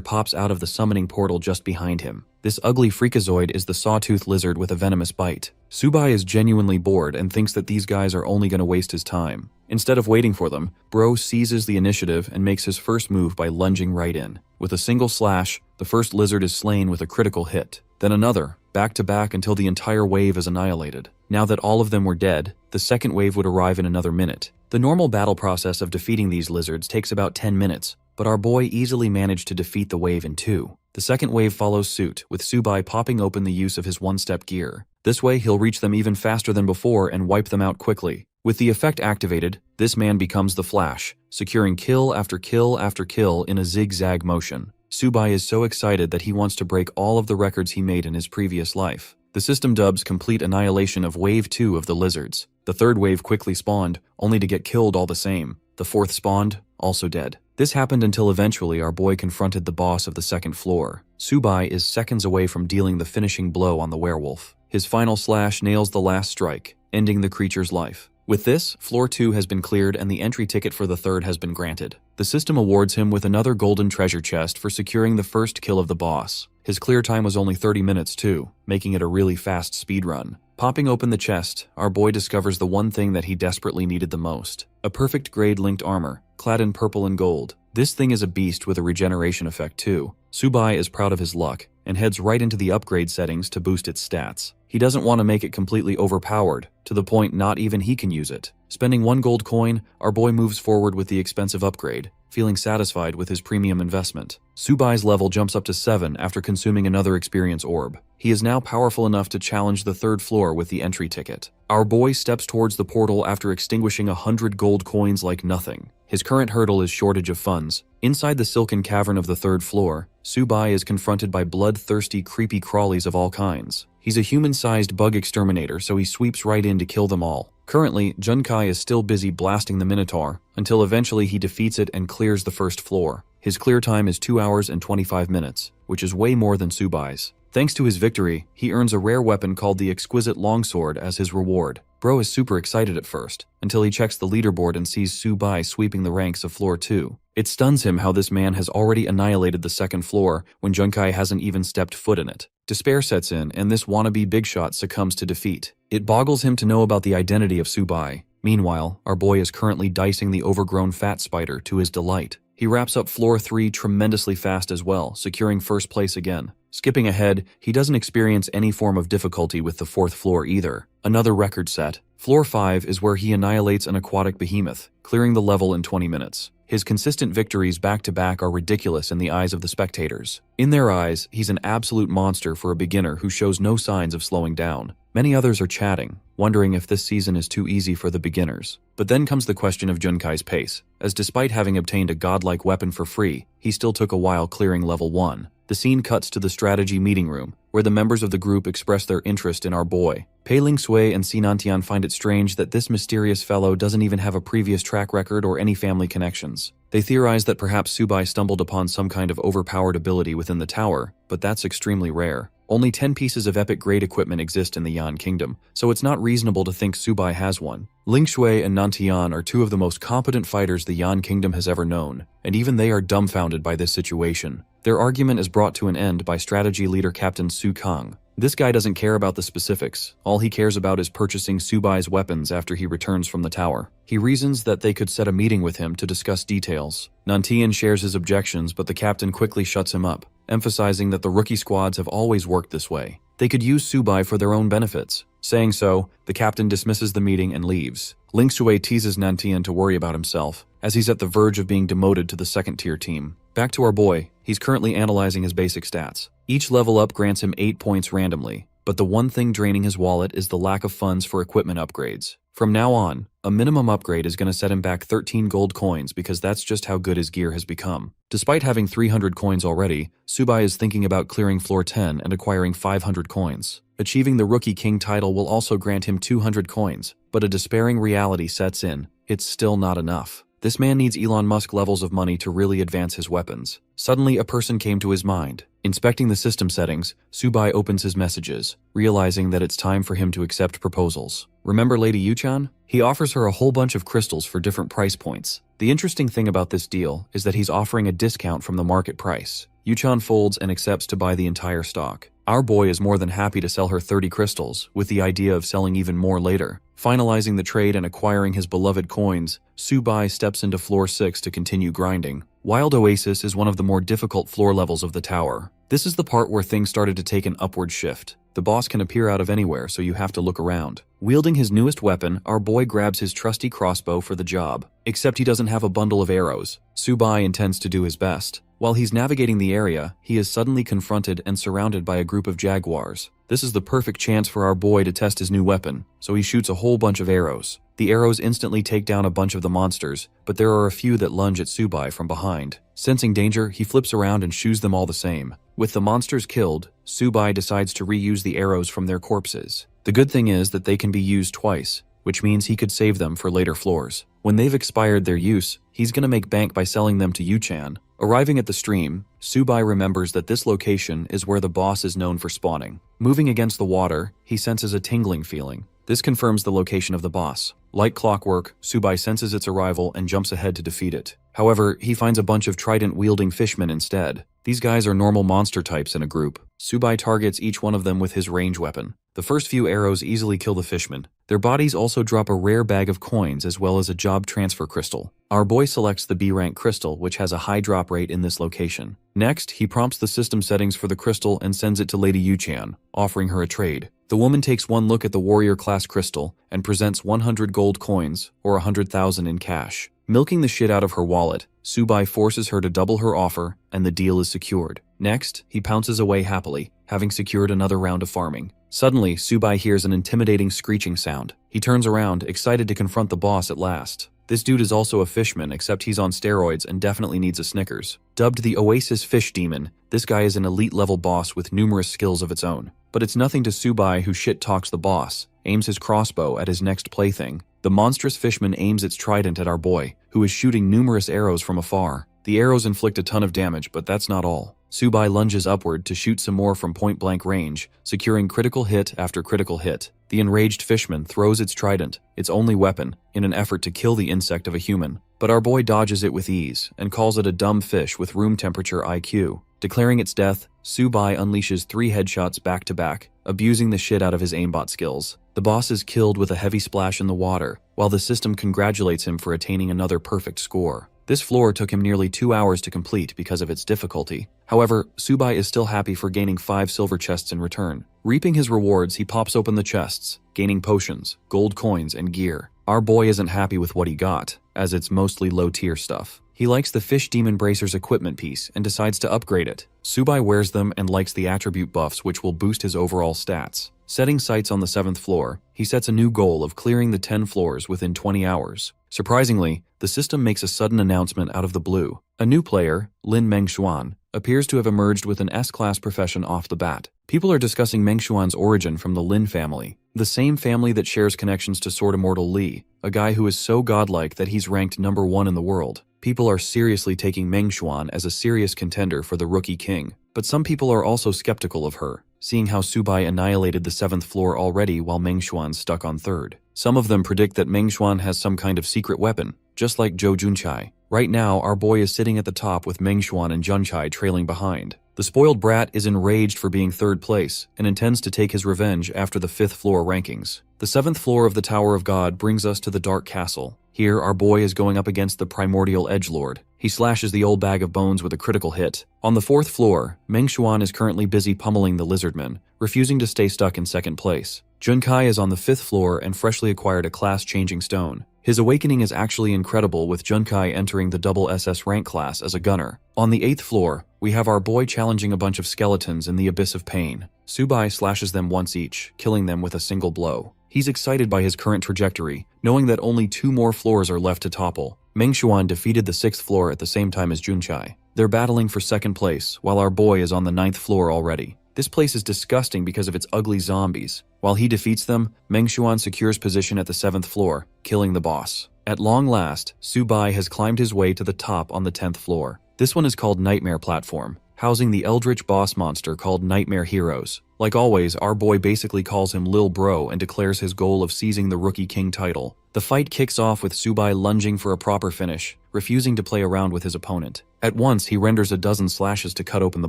Speaker 1: pops out of the summoning portal just behind him. This ugly freakazoid is the sawtooth lizard with a venomous bite. Subai is genuinely bored and thinks that these guys are only going to waste his time. Instead of waiting for them, Bro seizes the initiative and makes his first move by lunging right in. With a single slash, the first lizard is slain with a critical hit. Then another, back to back until the entire wave is annihilated. Now that all of them were dead, the second wave would arrive in another minute. The normal battle process of defeating these lizards takes about 10 minutes, but our boy easily managed to defeat the wave in 2. The second wave follows suit, with Subai popping open the use of his one-step gear. This way he'll reach them even faster than before and wipe them out quickly. With the effect activated, this man becomes the Flash, securing kill after kill after kill in a zigzag motion. Subai is so excited that he wants to break all of the records he made in his previous life. The system dubs complete annihilation of Wave 2 of the lizards. The third wave quickly spawned, only to get killed all the same. The fourth spawned, also dead. This happened until eventually our boy confronted the boss of the second floor. Subai is seconds away from dealing the finishing blow on the werewolf. His final slash nails the last strike, ending the creature's life. With this, Floor 2 has been cleared and the entry ticket for the third has been granted. The system awards him with another golden treasure chest for securing the first kill of the boss. His clear time was only 30 minutes too, making it a really fast speedrun. Popping open the chest, our boy discovers the one thing that he desperately needed the most. A perfect grade linked armor, clad in purple and gold. This thing is a beast with a regeneration effect too. Subai is proud of his luck, and heads right into the upgrade settings to boost its stats. He doesn't want to make it completely overpowered, to the point not even he can use it. Spending 1 gold coin, our boy moves forward with the expensive upgrade, feeling satisfied with his premium investment. Subai's level jumps up to 7 after consuming another experience orb. He is now powerful enough to challenge the third floor with the entry ticket. Our boy steps towards the portal after extinguishing 100 gold coins like nothing. His current hurdle is shortage of funds. Inside the silken cavern of the third floor, Subai is confronted by bloodthirsty creepy crawlies of all kinds. He's a human-sized bug exterminator, so he sweeps right in to kill them all. Currently, Junkai is still busy blasting the Minotaur, until eventually he defeats it and clears the first floor. His clear time is 2 hours and 25 minutes, which is way more than Subai's. Thanks to his victory, he earns a rare weapon called the Exquisite Longsword as his reward. Bro is super excited at first, until he checks the leaderboard and sees Subai sweeping the ranks of Floor 2. It stuns him how this man has already annihilated the second floor when Junkai hasn't even stepped foot in it. Despair sets in, and this wannabe big shot succumbs to defeat. It boggles him to know about the identity of Subai. Meanwhile, our boy is currently dicing the overgrown fat spider to his delight. He wraps up Floor 3 tremendously fast as well, securing first place again. Skipping ahead, he doesn't experience any form of difficulty with the fourth floor either. Another record set. Floor 5 is where he annihilates an aquatic behemoth, clearing the level in 20 minutes. His consistent victories back-to-back are ridiculous in the eyes of the spectators. In their eyes, he's an absolute monster for a beginner who shows no signs of slowing down. Many others are chatting, wondering if this season is too easy for the beginners. But then comes the question of Junkai's pace, as despite having obtained a godlike weapon for free, he still took a while clearing level 1. The scene cuts to the strategy meeting room, where the members of the group express their interest in our boy. Pei Ling Sui and Sinantian find it strange that this mysterious fellow doesn't even have a previous track record or any family connections. They theorize that perhaps Subai stumbled upon some kind of overpowered ability within the tower, but that's extremely rare. Only 10 pieces of epic grade equipment exist in the Yan Kingdom, so it's not reasonable to think Subai has one. Ling Shui and Nantian are two of the most competent fighters the Yan Kingdom has ever known, and even they are dumbfounded by this situation. Their argument is brought to an end by strategy leader Captain Su Kang. This guy doesn't care about the specifics. All he cares about is purchasing Subai's weapons after he returns from the tower. He reasons that they could set a meeting with him to discuss details. Nantian shares his objections, but the captain quickly shuts him up, emphasizing that the rookie squads have always worked this way. They could use Subai for their own benefits. Saying so, the captain dismisses the meeting and leaves. Ling Sui teases Nantian to worry about himself, as he's at the verge of being demoted to the second-tier team. Back to our boy, he's currently analyzing his basic stats. Each level up grants him 8 points randomly, but the one thing draining his wallet is the lack of funds for equipment upgrades. From now on, A minimum upgrade is going to set him back 13 gold coins because that's just how good his gear has become. Despite having 300 coins already, Subai is thinking about clearing floor 10 and acquiring 500 coins. Achieving the Rookie King title will also grant him 200 coins, but a despairing reality sets in. It's still not enough. This man needs Elon Musk levels of money to really advance his weapons. Suddenly, a person came to his mind. Inspecting the system settings, Subai opens his messages, realizing that it's time for him to accept proposals. Remember Lady Yuchan? He offers her a whole bunch of crystals for different price points. The interesting thing about this deal is that he's offering a discount from the market price. Yuchan folds and accepts to buy the entire stock. Our boy is more than happy to sell her 30 crystals, with the idea of selling even more later. Finalizing the trade and acquiring his beloved coins, Subai steps into floor 6 to continue grinding. Wild Oasis is one of the more difficult floor levels of the tower. This is the part where things started to take an upward shift. The boss can appear out of anywhere, so you have to look around. Wielding his newest weapon, our boy grabs his trusty crossbow for the job. Except he doesn't have a bundle of arrows. Subai intends to do his best. While he's navigating the area, he is suddenly confronted and surrounded by a group of jaguars. This is the perfect chance for our boy to test his new weapon, so he shoots a whole bunch of arrows. The arrows instantly take down a bunch of the monsters, but there are a few that lunge at Subai from behind. Sensing danger, he flips around and shoots them all the same. With the monsters killed, Subai decides to reuse the arrows from their corpses. The good thing is that they can be used twice, which means he could save them for later floors. When they've expired their use, he's gonna make bank by selling them to Yuchan. Arriving at the stream, Subai remembers that this location is where the boss is known for spawning. Moving against the water, he senses a tingling feeling. This confirms the location of the boss. Like clockwork, Subai senses its arrival and jumps ahead to defeat it. However, he finds a bunch of trident-wielding fishmen instead. These guys are normal monster types in a group. Subai targets each one of them with his range weapon. The first few arrows easily kill the fishmen. Their bodies also drop a rare bag of coins as well as a job transfer crystal. Our boy selects the B-rank crystal, which has a high drop rate in this location. Next, he prompts the system settings for the crystal and sends it to Lady Yuchan, offering her a trade. The woman takes one look at the warrior class crystal and presents 100 gold coins, or 100,000 in cash. Milking the shit out of her wallet, Subai forces her to double her offer, and the deal is secured. Next, he pounces away happily, having secured another round of farming. Suddenly, Subai hears an intimidating screeching sound. He turns around, excited to confront the boss at last. This dude is also a fishman, except he's on steroids and definitely needs a Snickers. Dubbed the Oasis Fish Demon, this guy is an elite-level boss with numerous skills of its own. But it's nothing to Subai, who shit-talks the boss, aims his crossbow at his next plaything. The monstrous fishman aims its trident at our boy, who is shooting numerous arrows from afar. The arrows inflict a ton of damage, but that's not all. Subai lunges upward to shoot some more from point-blank range, securing critical hit after critical hit. The enraged fishman throws its trident, its only weapon, in an effort to kill the insect of a human. But our boy dodges it with ease, and calls it a dumb fish with room temperature IQ. Declaring its death, Subai unleashes 3 headshots back-to-back, abusing the shit out of his aimbot skills. The boss is killed with a heavy splash in the water, while the system congratulates him for attaining another perfect score. This floor took him nearly 2 hours to complete because of its difficulty. However, Subai is still happy for gaining 5 silver chests in return. Reaping his rewards, he pops open the chests, gaining potions, gold coins, and gear. Our boy isn't happy with what he got, as it's mostly low-tier stuff. He likes the Fish Demon Bracer's equipment piece and decides to upgrade it. Subai wears them and likes the attribute buffs, which will boost his overall stats. Setting sights on the 7th floor, he sets a new goal of clearing the 10 floors within 20 hours. Surprisingly, the system makes a sudden announcement out of the blue. A new player, Lin Mengshuan, appears to have emerged with an S-class profession off the bat. People are discussing Mengshuan's origin from the Lin family, the same family that shares connections to Sword Immortal Li, a guy who is so godlike that he's ranked number 1 in the world. People are seriously taking Mengshuan as a serious contender for the Rookie King, but some people are also skeptical of her, seeing how Subai annihilated the 7th floor already while Mengshuan's stuck on 3rd. Some of them predict that Mengshuan has some kind of secret weapon, just like Zhou Junchai. Right now, our boy is sitting at the top with Mengshuan and Junchai trailing behind. The spoiled brat is enraged for being 3rd place and intends to take his revenge after the 5th floor rankings. The 7th floor of the Tower of God brings us to the Dark Castle. Here, our boy is going up against the Primordial Edgelord. He slashes the old bag of bones with a critical hit. On the 4th floor, Mengshuan is currently busy pummeling the Lizardman, refusing to stay stuck in 2nd place. Junkai is on the 5th floor and freshly acquired a class-changing stone. His awakening is actually incredible, with Junkai entering the double SS rank class as a gunner. On the 8th floor, we have our boy challenging a bunch of skeletons in the Abyss of Pain. Subai slashes them once each, killing them with a single blow. He's excited by his current trajectory, knowing that only 2 more floors are left to topple. Meng Xuan defeated the 6th floor at the same time as Junchai. They're battling for 2nd place, while our boy is on the 9th floor already. This place is disgusting because of its ugly zombies. While he defeats them, Meng Xuan secures position at the 7th floor, killing the boss. At long last, Su Bai has climbed his way to the top on the 10th floor. This one is called Nightmare Platform, housing the eldritch boss monster called Nightmare Heroes. Like always, our boy basically calls him Lil Bro and declares his goal of seizing the Rookie King title. The fight kicks off with Su Bai lunging for a proper finish, refusing to play around with his opponent. At once, he renders a dozen slashes to cut open the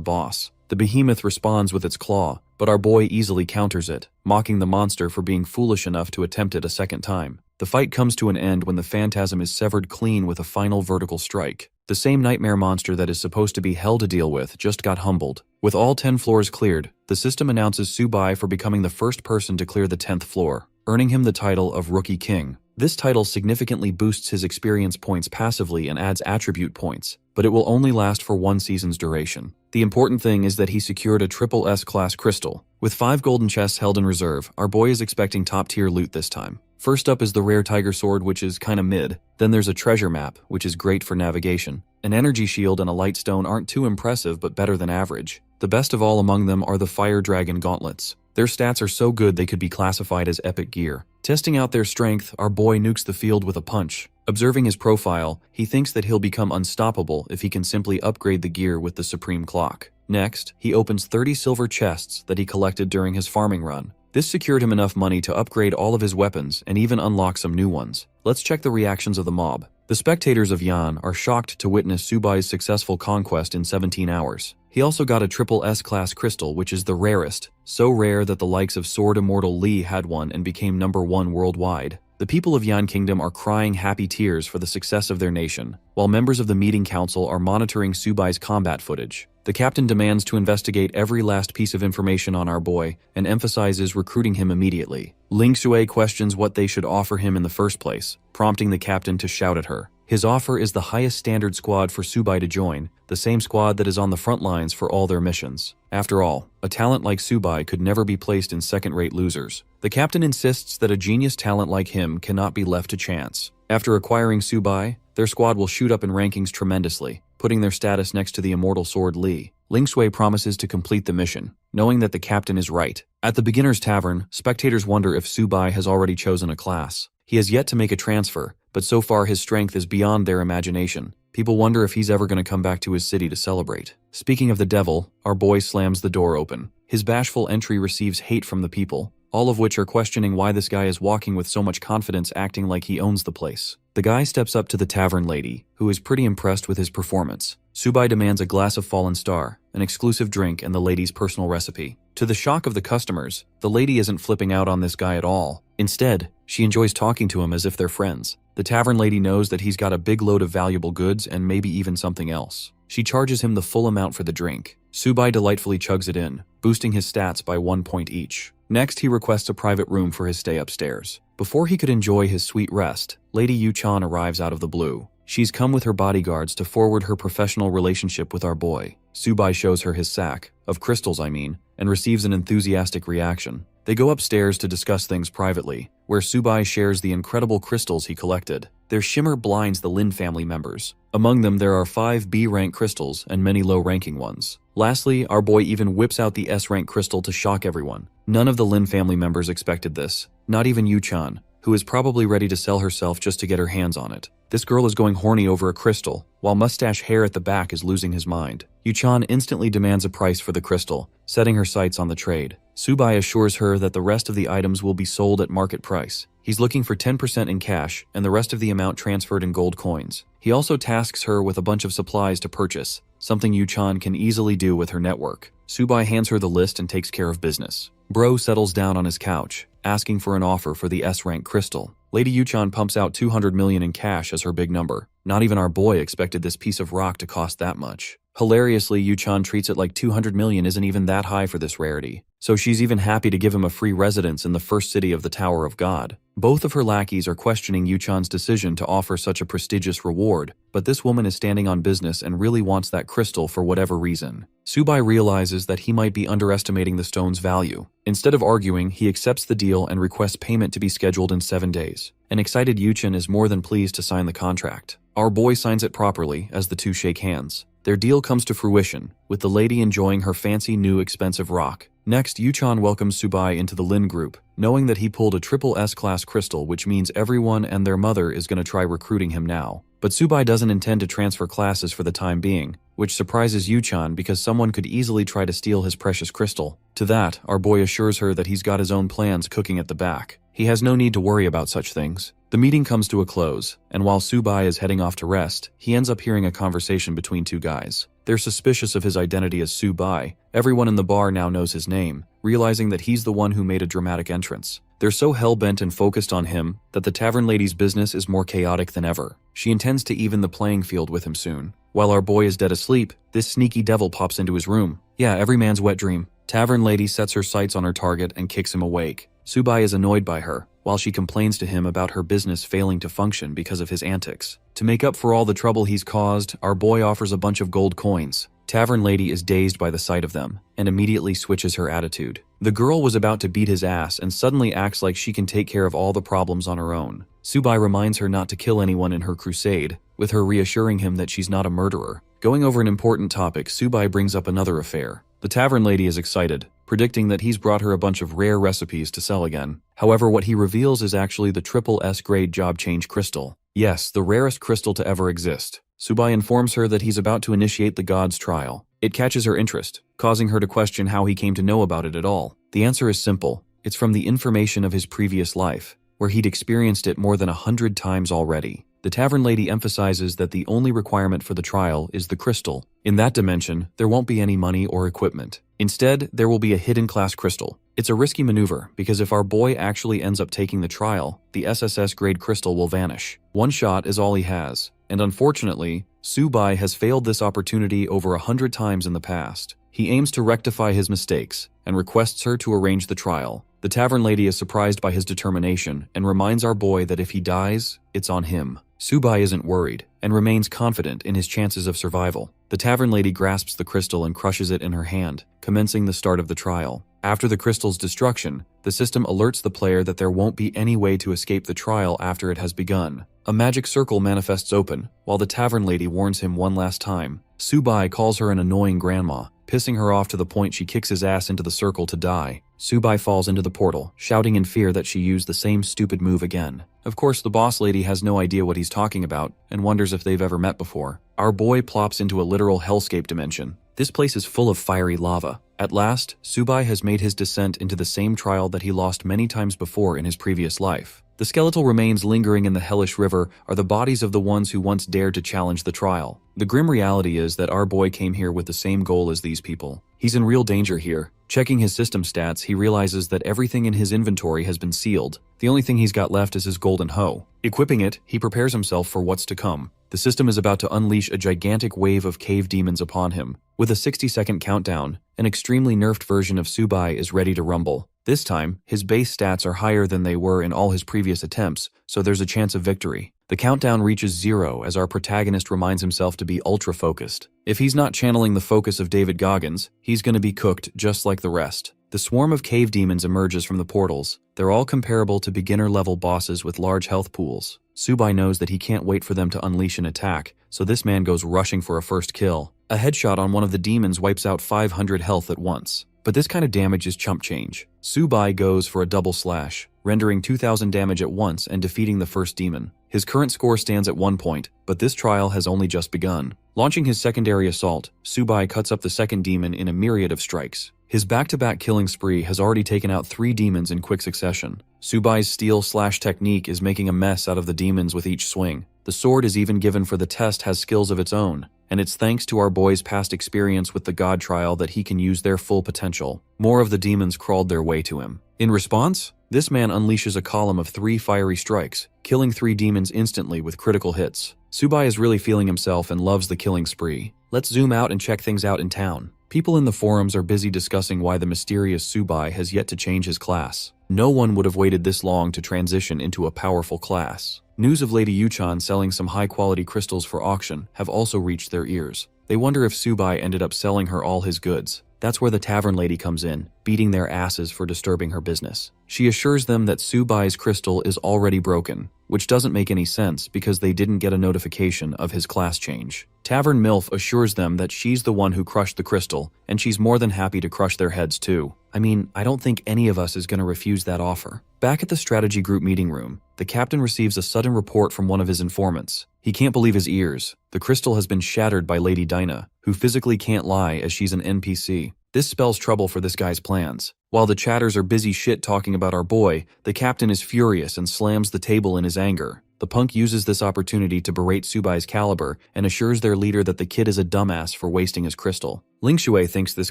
Speaker 1: boss. The behemoth responds with its claw, but our boy easily counters it, mocking the monster for being foolish enough to attempt it a second time. The fight comes to an end when the phantasm is severed clean with a final vertical strike. The same nightmare monster that is supposed to be hell to deal with just got humbled. With all 10 floors cleared, the system announces Su Bai for becoming the first person to clear the 10th floor, earning him the title of Rookie King. This title significantly boosts his experience points passively and adds attribute points, but it will only last for 1 season's duration. The important thing is that he secured a triple S-class crystal. With 5 golden chests held in reserve, our boy is expecting top-tier loot this time. First up is the rare tiger sword, which is kinda mid. Then there's a treasure map, which is great for navigation. An energy shield and a light stone aren't too impressive, but better than average. The best of all among them are the fire dragon gauntlets. Their stats are so good they could be classified as epic gear. Testing out their strength, our boy nukes the field with a punch. Observing his profile, he thinks that he'll become unstoppable if he can simply upgrade the gear with the supreme clock. Next, he opens 30 silver chests that he collected during his farming run. This secured him enough money to upgrade all of his weapons and even unlock some new ones. Let's check the reactions of the mob. The spectators of Yan are shocked to witness Su Bai's successful conquest in 17 hours. He also got a triple S-class crystal, which is the rarest, so rare that the likes of Sword Immortal Li had one and became #1 worldwide. The people of Yan Kingdom are crying happy tears for the success of their nation, while members of the meeting council are monitoring Su Bai's combat footage. The captain demands to investigate every last piece of information on our boy and emphasizes recruiting him immediately. Ling Sui questions what they should offer him in the first place, prompting the captain to shout at her. His offer is the highest standard squad for Su Bai to join, the same squad that is on the front lines for all their missions. After all, a talent like Su Bai could never be placed in second-rate losers. The captain insists that a genius talent like him cannot be left to chance. After acquiring Su Bai, their squad will shoot up in rankings tremendously, putting their status next to the immortal sword Li. Ling Sui promises to complete the mission, knowing that the captain is right. At the beginner's tavern, spectators wonder if Su Bai has already chosen a class. He has yet to make a transfer, but so far his strength is beyond their imagination. People wonder if he's ever going to come back to his city to celebrate. Speaking of the devil, our boy slams the door open. His bashful entry receives hate from the people, all of which are questioning why this guy is walking with so much confidence, acting like he owns the place. The guy steps up to the tavern lady, who is pretty impressed with his performance. Su Bai demands a glass of Fallen Star, an exclusive drink and the lady's personal recipe. To the shock of the customers, the lady isn't flipping out on this guy at all. Instead, she enjoys talking to him as if they're friends. The tavern lady knows that he's got a big load of valuable goods and maybe even something else. She charges him the full amount for the drink. Su Bai delightfully chugs it in, boosting his stats by 1 point each. Next, he requests a private room for his stay upstairs. Before he could enjoy his sweet rest, Lady Yu Chan arrives out of the blue. She's come with her bodyguards to forward her professional relationship with our boy. Su Bai shows her his sack, of crystals I mean, and receives an enthusiastic reaction. They go upstairs to discuss things privately, where Su Bai shares the incredible crystals he collected. Their shimmer blinds the Lin family members. Among them, there are 5 B-rank crystals and many low-ranking ones. Lastly, our boy even whips out the S-rank crystal to shock everyone. None of the Lin family members expected this, not even Yu Chan, who is probably ready to sell herself just to get her hands on it. This girl is going horny over a crystal, while mustache hair at the back is losing his mind. Yu Chan instantly demands a price for the crystal, setting her sights on the trade. Su Bai assures her that the rest of the items will be sold at market price. He's looking for 10% in cash and the rest of the amount transferred in gold coins. He also tasks her with a bunch of supplies to purchase, something Yu Chan can easily do with her network. Su Bai hands her the list and takes care of business. Bro settles down on his couch, asking for an offer for the S-rank crystal. Lady Yu Chan pumps out 200 million in cash as her big number. Not even our boy expected this piece of rock to cost that much. Hilariously, Yu-chan treats it like 200 million isn't even that high for this rarity, so she's even happy to give him a free residence in the first city of the Tower of God. Both of her lackeys are questioning Yu-chan's decision to offer such a prestigious reward, but this woman is standing on business and really wants that crystal for whatever reason. Subai realizes that he might be underestimating the stone's value. Instead of arguing, he accepts the deal and requests payment to be scheduled in 7 days. An excited Yu-chan is more than pleased to sign the contract. Our boy signs it properly as the two shake hands. Their deal comes to fruition, with the lady enjoying her fancy new expensive rock. Next, Yu-chan welcomes Subai into the Lin group, knowing that he pulled a triple S-class crystal, which means everyone and their mother is going to try recruiting him now. But Subai doesn't intend to transfer classes for the time being, which surprises Yu-chan because someone could easily try to steal his precious crystal. To that, our boy assures her that he's got his own plans cooking at the back. He has no need to worry about such things. The meeting comes to a close, and while Subai is heading off to rest, he ends up hearing a conversation between two guys. They're suspicious of his identity as Subai. Everyone in the bar now knows his name, realizing that he's the one who made a dramatic entrance. They're so hell-bent and focused on him that the tavern lady's business is more chaotic than ever. She intends to even the playing field with him soon. While our boy is dead asleep, this sneaky devil pops into his room. Yeah, every man's wet dream. Tavern lady sets her sights on her target and kicks him awake. Subai is annoyed by her, while she complains to him about her business failing to function because of his antics. To make up for all the trouble he's caused, our boy offers a bunch of gold coins. Tavern lady is dazed by the sight of them, and immediately switches her attitude. The girl was about to beat his ass and suddenly acts like she can take care of all the problems on her own. Subai reminds her not to kill anyone in her crusade, with her reassuring him that she's not a murderer. Going over an important topic, Subai brings up another affair. The tavern lady is excited, predicting that he's brought her a bunch of rare recipes to sell again. However, what he reveals is actually the triple S-grade job change crystal. Yes, the rarest crystal to ever exist. Subai informs her that he's about to initiate the god's trial. It catches her interest, causing her to question how he came to know about it at all. The answer is simple. It's from the information of his previous life, where he'd experienced it more than 100 times already. The tavern lady emphasizes that the only requirement for the trial is the crystal. In that dimension, there won't be any money or equipment. Instead, there will be a hidden class crystal. It's a risky maneuver, because if our boy actually ends up taking the trial, the SSS-grade crystal will vanish. One shot is all he has, and unfortunately, Subai has failed this opportunity over 100 times in the past. He aims to rectify his mistakes, and requests her to arrange the trial. The tavern lady is surprised by his determination, and reminds our boy that if he dies, it's on him. Subai isn't worried, and remains confident in his chances of survival. The tavern lady grasps the crystal and crushes it in her hand, commencing the start of the trial. After the crystal's destruction, the system alerts the player that there won't be any way to escape the trial after it has begun. A magic circle manifests open, while the tavern lady warns him one last time. Subai calls her an annoying grandma, pissing her off to the point she kicks his ass into the circle to die. Subai falls into the portal, shouting in fear that she used the same stupid move again. Of course, the boss lady has no idea what he's talking about, and wonders if they've ever met before. Our boy plops into a literal hellscape dimension. This place is full of fiery lava. At last, Subai has made his descent into the same trial that he lost many times before in his previous life. The skeletal remains lingering in the hellish river are the bodies of the ones who once dared to challenge the trial. The grim reality is that our boy came here with the same goal as these people. He's in real danger here. Checking his system stats, he realizes that everything in his inventory has been sealed. The only thing he's got left is his golden hoe. Equipping it, he prepares himself for what's to come. The system is about to unleash a gigantic wave of cave demons upon him. With a 60-second countdown, an extremely nerfed version of Subai is ready to rumble. This time, his base stats are higher than they were in all his previous attempts, so there's a chance of victory. The countdown reaches 0 as our protagonist reminds himself to be ultra-focused. If he's not channeling the focus of David Goggins, he's gonna be cooked just like the rest. The swarm of cave demons emerges from the portals. They're all comparable to beginner-level bosses with large health pools. Subai knows that he can't wait for them to unleash an attack, so this man goes rushing for a first kill. A headshot on one of the demons wipes out 500 health at once. But this kind of damage is chump change. Subai goes for a double slash, rendering 2,000 damage at once and defeating the first demon. His current score stands at 1 point, but this trial has only just begun. Launching his secondary assault, Subai cuts up the second demon in a myriad of strikes. His back-to-back killing spree has already taken out 3 demons in quick succession. Subai's steal-slash technique is making a mess out of the demons with each swing. The sword is even given for the test has skills of its own, and it's thanks to our boy's past experience with the god trial that he can use their full potential. More of the demons crawled their way to him. In response, this man unleashes a column of 3 fiery strikes, killing 3 demons instantly with critical hits. Subai is really feeling himself and loves the killing spree. let's zoom out and check things out in town. People in the forums are busy discussing why the mysterious Subai has yet to change his class. No one would have waited this long to transition into a powerful class. News of Lady Yuchan selling some high-quality crystals for auction have also reached their ears. They wonder if Subai ended up selling her all his goods. That's where the tavern lady comes in, beating their asses for disturbing her business. She assures them that Subai's crystal is already broken, which doesn't make any sense because they didn't get a notification of his class change. Tavern MILF assures them that she's the one who crushed the crystal, and she's more than happy to crush their heads too. I mean, I don't think any of us is going to refuse that offer. Back at the strategy group meeting room, the captain receives a sudden report from one of his informants. He can't believe his ears. The crystal has been shattered by Lady Dinah, who physically can't lie as she's an NPC. This spells trouble for this guy's plans. While the chatters are busy shit talking about our boy, the captain is furious and slams the table in his anger. The punk uses this opportunity to berate Subai's caliber and assures their leader that the kid is a dumbass for wasting his crystal. Ling Shui thinks this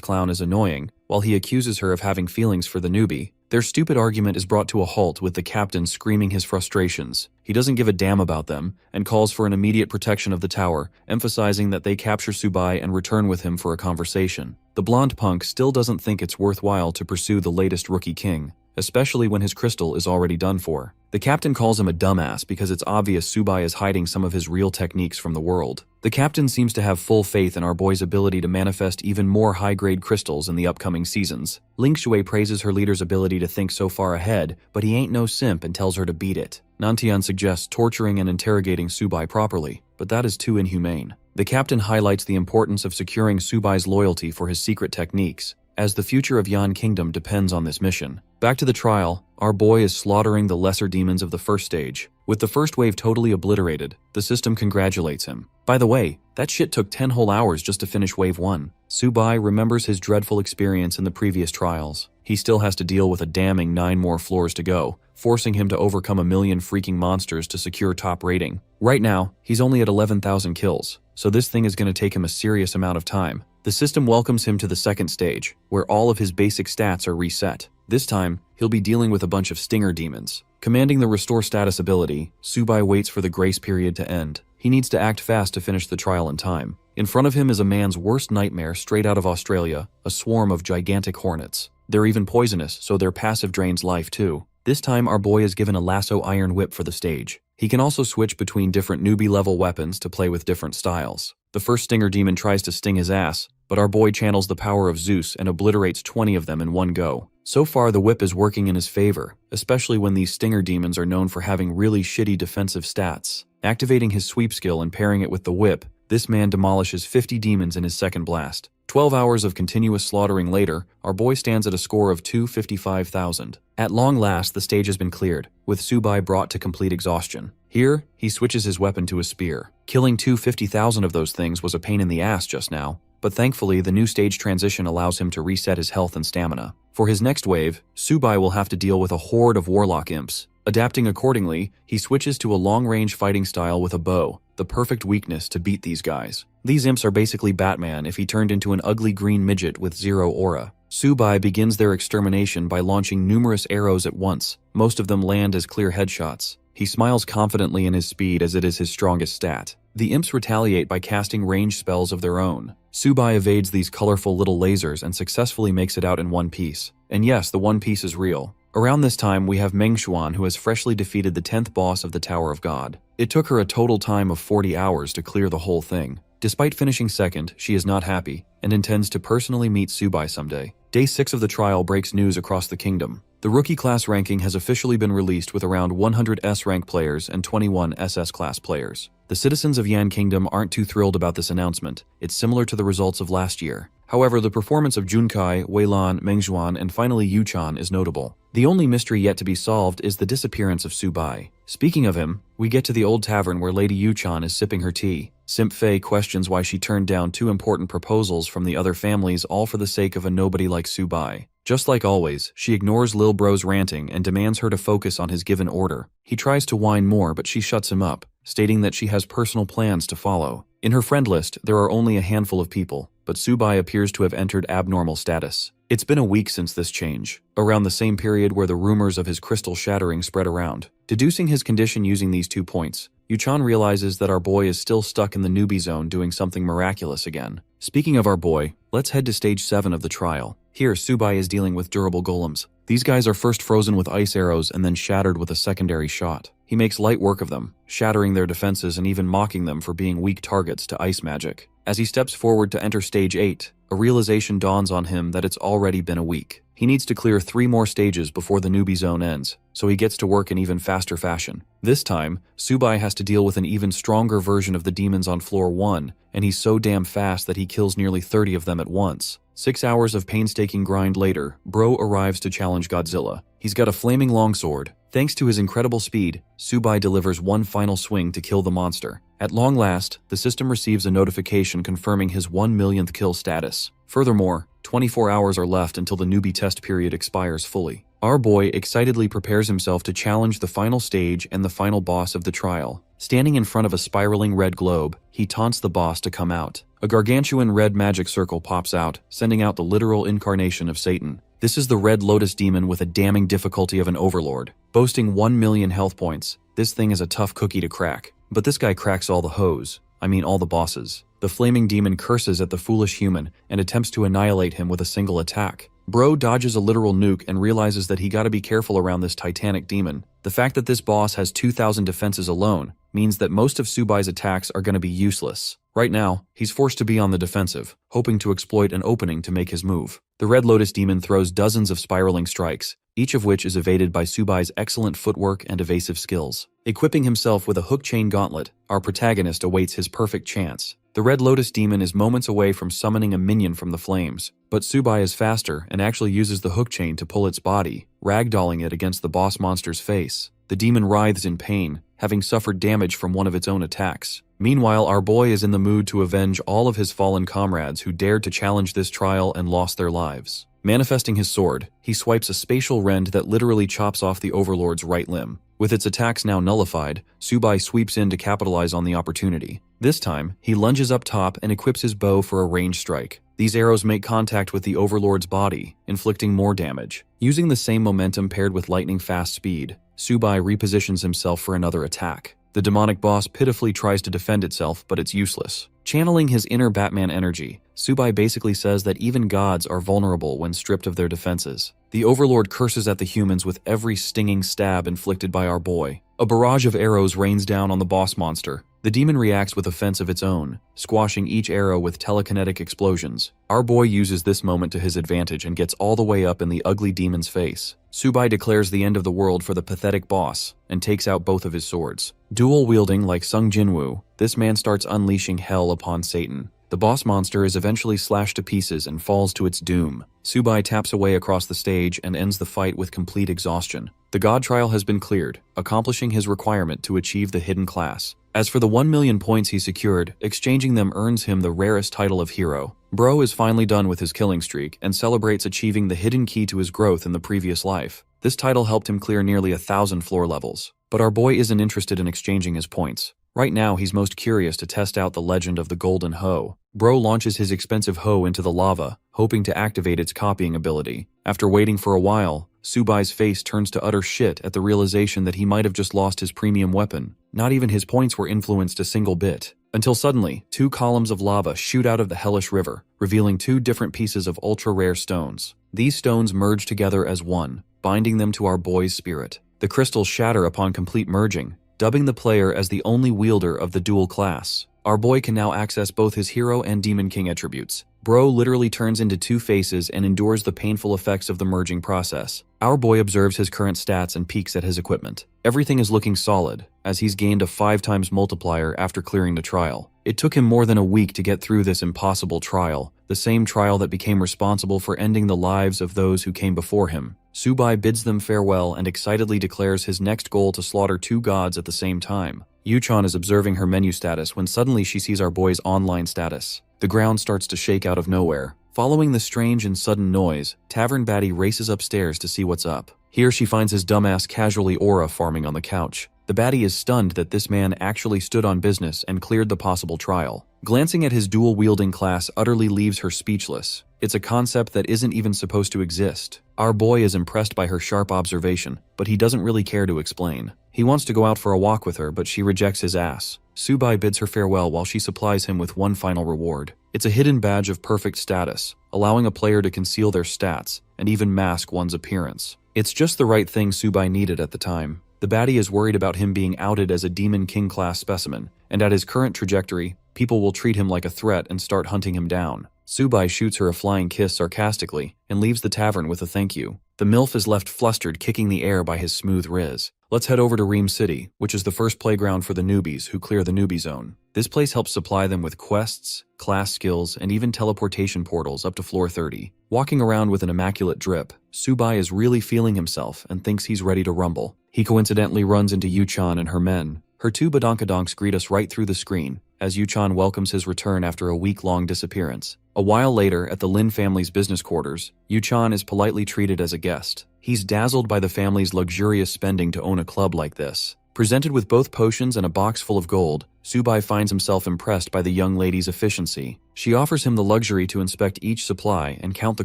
Speaker 1: clown is annoying, while he accuses her of having feelings for the newbie. Their stupid argument is brought to a halt with the captain screaming his frustrations. He doesn't give a damn about them, and calls for an immediate protection of the tower, emphasizing that they capture Subai and return with him for a conversation. The blonde punk still doesn't think it's worthwhile to pursue the latest rookie king, especially when his crystal is already done for. The captain calls him a dumbass because it's obvious Subai is hiding some of his real techniques from the world. The captain seems to have full faith in our boy's ability to manifest even more high-grade crystals in the upcoming seasons. Ling Shui praises her leader's ability to think so far ahead, but he ain't no simp and tells her to beat it. Nantian suggests torturing and interrogating Subai properly, but that is too inhumane. The captain highlights the importance of securing Subai's loyalty for his secret techniques, as the future of Yan Kingdom depends on this mission. Back to the trial, our boy is slaughtering the lesser demons of the first stage. With the first wave totally obliterated, the system congratulates him. By the way, that shit took 10 whole hours just to finish wave 1. Subai remembers his dreadful experience in the previous trials. He still has to deal with a damning 9 more floors to go, forcing him to overcome a million freaking monsters to secure top rating. Right now, he's only at 11,000 kills, so this thing is going to take him a serious amount of time. The system welcomes him to the second stage, where all of his basic stats are reset. This time, he'll be dealing with a bunch of stinger demons. Commanding the Restore Status ability, Subai waits for the grace period to end. He needs to act fast to finish the trial in time. In front of him is a man's worst nightmare straight out of Australia, a swarm of gigantic hornets. They're even poisonous, so their passive drains life too. This time our boy is given a lasso iron whip for the stage. He can also switch between different newbie-level weapons to play with different styles. The first stinger demon tries to sting his ass, but our boy channels the power of Zeus and obliterates 20 of them in one go. So far, the whip is working in his favor, especially when these stinger demons are known for having really shitty defensive stats. Activating his sweep skill and pairing it with the whip, this man demolishes 50 demons in his second blast. 12 hours of continuous slaughtering later, our boy stands at a score of 255,000. At long last, the stage has been cleared, with Subai brought to complete exhaustion. Here, he switches his weapon to a spear. Killing 250,000 of those things was a pain in the ass just now, but thankfully the new stage transition allows him to reset his health and stamina. For his next wave, Subai will have to deal with a horde of warlock imps. Adapting accordingly, he switches to a long-range fighting style with a bow, the perfect weakness to beat these guys. These imps are basically Batman if he turned into an ugly green midget with zero aura. Subai begins their extermination by launching numerous arrows at once. Most of them land as clear headshots. He smiles confidently in his speed as it is his strongest stat. The imps retaliate by casting ranged spells of their own. Subai evades these colorful little lasers and successfully makes it out in one piece. And yes, the one piece is real. Around this time, we have Meng Xuan, who has freshly defeated the 10th boss of the Tower of God. It took her a total time of 40 hours to clear the whole thing. Despite finishing second, she is not happy, and intends to personally meet Subai someday. Day 6 of the trial breaks news across the kingdom. The rookie class ranking has officially been released with around 100 S-rank players and 21 SS class players. The citizens of Yan Kingdom aren't too thrilled about this announcement. It's similar to the results of last year. However, the performance of Junkai, Weilan, Mengzhuan, and finally Yuchan is notable. The only mystery yet to be solved is the disappearance of Subai. Speaking of him, we get to the old tavern where Lady Yuchan is sipping her tea. Simp Fei questions why she turned down 2 important proposals from the other families all for the sake of a nobody like Subai. Just like always, she ignores Lil Bro's ranting and demands her to focus on his given order. He tries to whine more, but she shuts him up. stating that she has personal plans to follow. In her friend list, there are only a handful of people, but Subai appears to have entered abnormal status. It's been a week since this change, around the same period where the rumors of his crystal shattering spread around. Deducing his condition using these 2 points, Yuchan realizes that our boy is still stuck in the newbie zone doing something miraculous again. Speaking of our boy, let's head to stage 7 of the trial. Here, Subai is dealing with durable golems. These guys are first frozen with ice arrows and then shattered with a secondary shot. He makes light work of them, shattering their defenses and even mocking them for being weak targets to ice magic. As he steps forward to enter stage 8, a realization dawns on him that it's already been a week. He needs to clear 3 more stages before the newbie zone ends, so he gets to work in even faster fashion. This time, Subai has to deal with an even stronger version of the demons on floor 1, and he's so damn fast that he kills nearly 30 of them at once. 6 hours of painstaking grind later, Bro arrives to challenge Godzilla. He's got a flaming longsword. Thanks to his incredible speed, Subai delivers one final swing to kill the monster. At long last, the system receives a notification confirming his 1 millionth kill status. Furthermore, 24 hours are left until the newbie test period expires fully. Our boy excitedly prepares himself to challenge the final stage and the final boss of the trial. Standing in front of a spiraling red globe, he taunts the boss to come out. A gargantuan red magic circle pops out, sending out the literal incarnation of Satan. This is the Red Lotus Demon with a damning difficulty of an overlord. Boasting 1 million health points, this thing is a tough cookie to crack. But this guy cracks all the hoes. I mean all the bosses. The flaming demon curses at the foolish human and attempts to annihilate him with a single attack. Bro dodges a literal nuke and realizes that he gotta be careful around this titanic demon. The fact that this boss has 2,000 defenses alone means that most of Subai's attacks are gonna be useless. Right now, he's forced to be on the defensive, hoping to exploit an opening to make his move. The Red Lotus Demon throws dozens of spiraling strikes, each of which is evaded by Subai's excellent footwork and evasive skills. Equipping himself with a hook chain gauntlet, our protagonist awaits his perfect chance. The Red Lotus Demon is moments away from summoning a minion from the flames, but Subai is faster and actually uses the hook chain to pull its body, ragdolling it against the boss monster's face. The demon writhes in pain, having suffered damage from one of its own attacks. Meanwhile, our boy is in the mood to avenge all of his fallen comrades who dared to challenge this trial and lost their lives. Manifesting his sword, he swipes a spatial rend that literally chops off the Overlord's right limb. With its attacks now nullified, Subai sweeps in to capitalize on the opportunity. This time, he lunges up top and equips his bow for a ranged strike. These arrows make contact with the Overlord's body, inflicting more damage. Using the same momentum paired with lightning-fast speed, Subai repositions himself for another attack. The demonic boss pitifully tries to defend itself, but it's useless. Channeling his inner Batman energy, Subai basically says that even gods are vulnerable when stripped of their defenses. The Overlord curses at the humans with every stinging stab inflicted by our boy. A barrage of arrows rains down on the boss monster. The demon reacts with offense of its own, squashing each arrow with telekinetic explosions. Our boy uses this moment to his advantage and gets all the way up in the ugly demon's face. Subai declares the end of the world for the pathetic boss and takes out both of his swords. Dual-wielding like Sung Jinwoo, this man starts unleashing hell upon Satan. The boss monster is eventually slashed to pieces and falls to its doom. Subai taps away across the stage and ends the fight with complete exhaustion. The god trial has been cleared, accomplishing his requirement to achieve the hidden class. As for the 1 million points he secured, exchanging them earns him the rarest title of hero. Bro is finally done with his killing streak and celebrates achieving the hidden key to his growth in the previous life. This title helped him clear nearly 1,000 floor levels. But our boy isn't interested in exchanging his points. Right now, he's most curious to test out the legend of the Golden Hoe. Bro launches his expensive hoe into the lava, hoping to activate its copying ability. After waiting for a while, Subai's face turns to utter shit at the realization that he might have just lost his premium weapon. Not even his points were influenced a single bit. Until suddenly, 2 columns of lava shoot out of the hellish river, revealing 2 different pieces of ultra-rare stones. These stones merge together as one, binding them to our boy's spirit. The crystals shatter upon complete merging, dubbing the player as the only wielder of the dual class. Our boy can now access both his hero and Demon King attributes. Bro literally turns into 2 faces and endures the painful effects of the merging process. Our boy observes his current stats and peeks at his equipment. Everything is looking solid, as he's gained a 5 times multiplier after clearing the trial. It took him more than a week to get through this impossible trial, the same trial that became responsible for ending the lives of those who came before him. Subai bids them farewell and excitedly declares his next goal to slaughter 2 gods at the same time. Yuchan is observing her menu status when suddenly she sees our boy's online status. The ground starts to shake out of nowhere. Following the strange and sudden noise, Tavern Baddie races upstairs to see what's up. Here she finds his dumbass casually aura farming on the couch. The baddie is stunned that this man actually stood on business and cleared the possible trial. Glancing at his dual-wielding class utterly leaves her speechless. It's a concept that isn't even supposed to exist. Our boy is impressed by her sharp observation, but he doesn't really care to explain. He wants to go out for a walk with her, but she rejects his ass. Subai bids her farewell while she supplies him with one final reward. It's a hidden badge of perfect status, allowing a player to conceal their stats and even mask one's appearance. It's just the right thing Subai needed at the time. The baddie is worried about him being outed as a Demon King class specimen, and at his current trajectory, people will treat him like a threat and start hunting him down. Subai shoots her a flying kiss sarcastically and leaves the tavern with a thank you. The MILF is left flustered, kicking the air by his smooth riz. Let's head over to Ream City, which is the first playground for the newbies who clear the newbie zone. This place helps supply them with quests, class skills, and even teleportation portals up to floor 30. Walking around with an immaculate drip, Subai is really feeling himself and thinks he's ready to rumble. He coincidentally runs into Yu-chan and her men. Her two badonkadonks greet us right through the screen, as Yu-chan welcomes his return after a week-long disappearance. A while later, at the Lin family's business quarters, Yu-chan is politely treated as a guest. He's dazzled by the family's luxurious spending to own a club like this. Presented with both potions and a box full of gold, Subai finds himself impressed by the young lady's efficiency. She offers him the luxury to inspect each supply and count the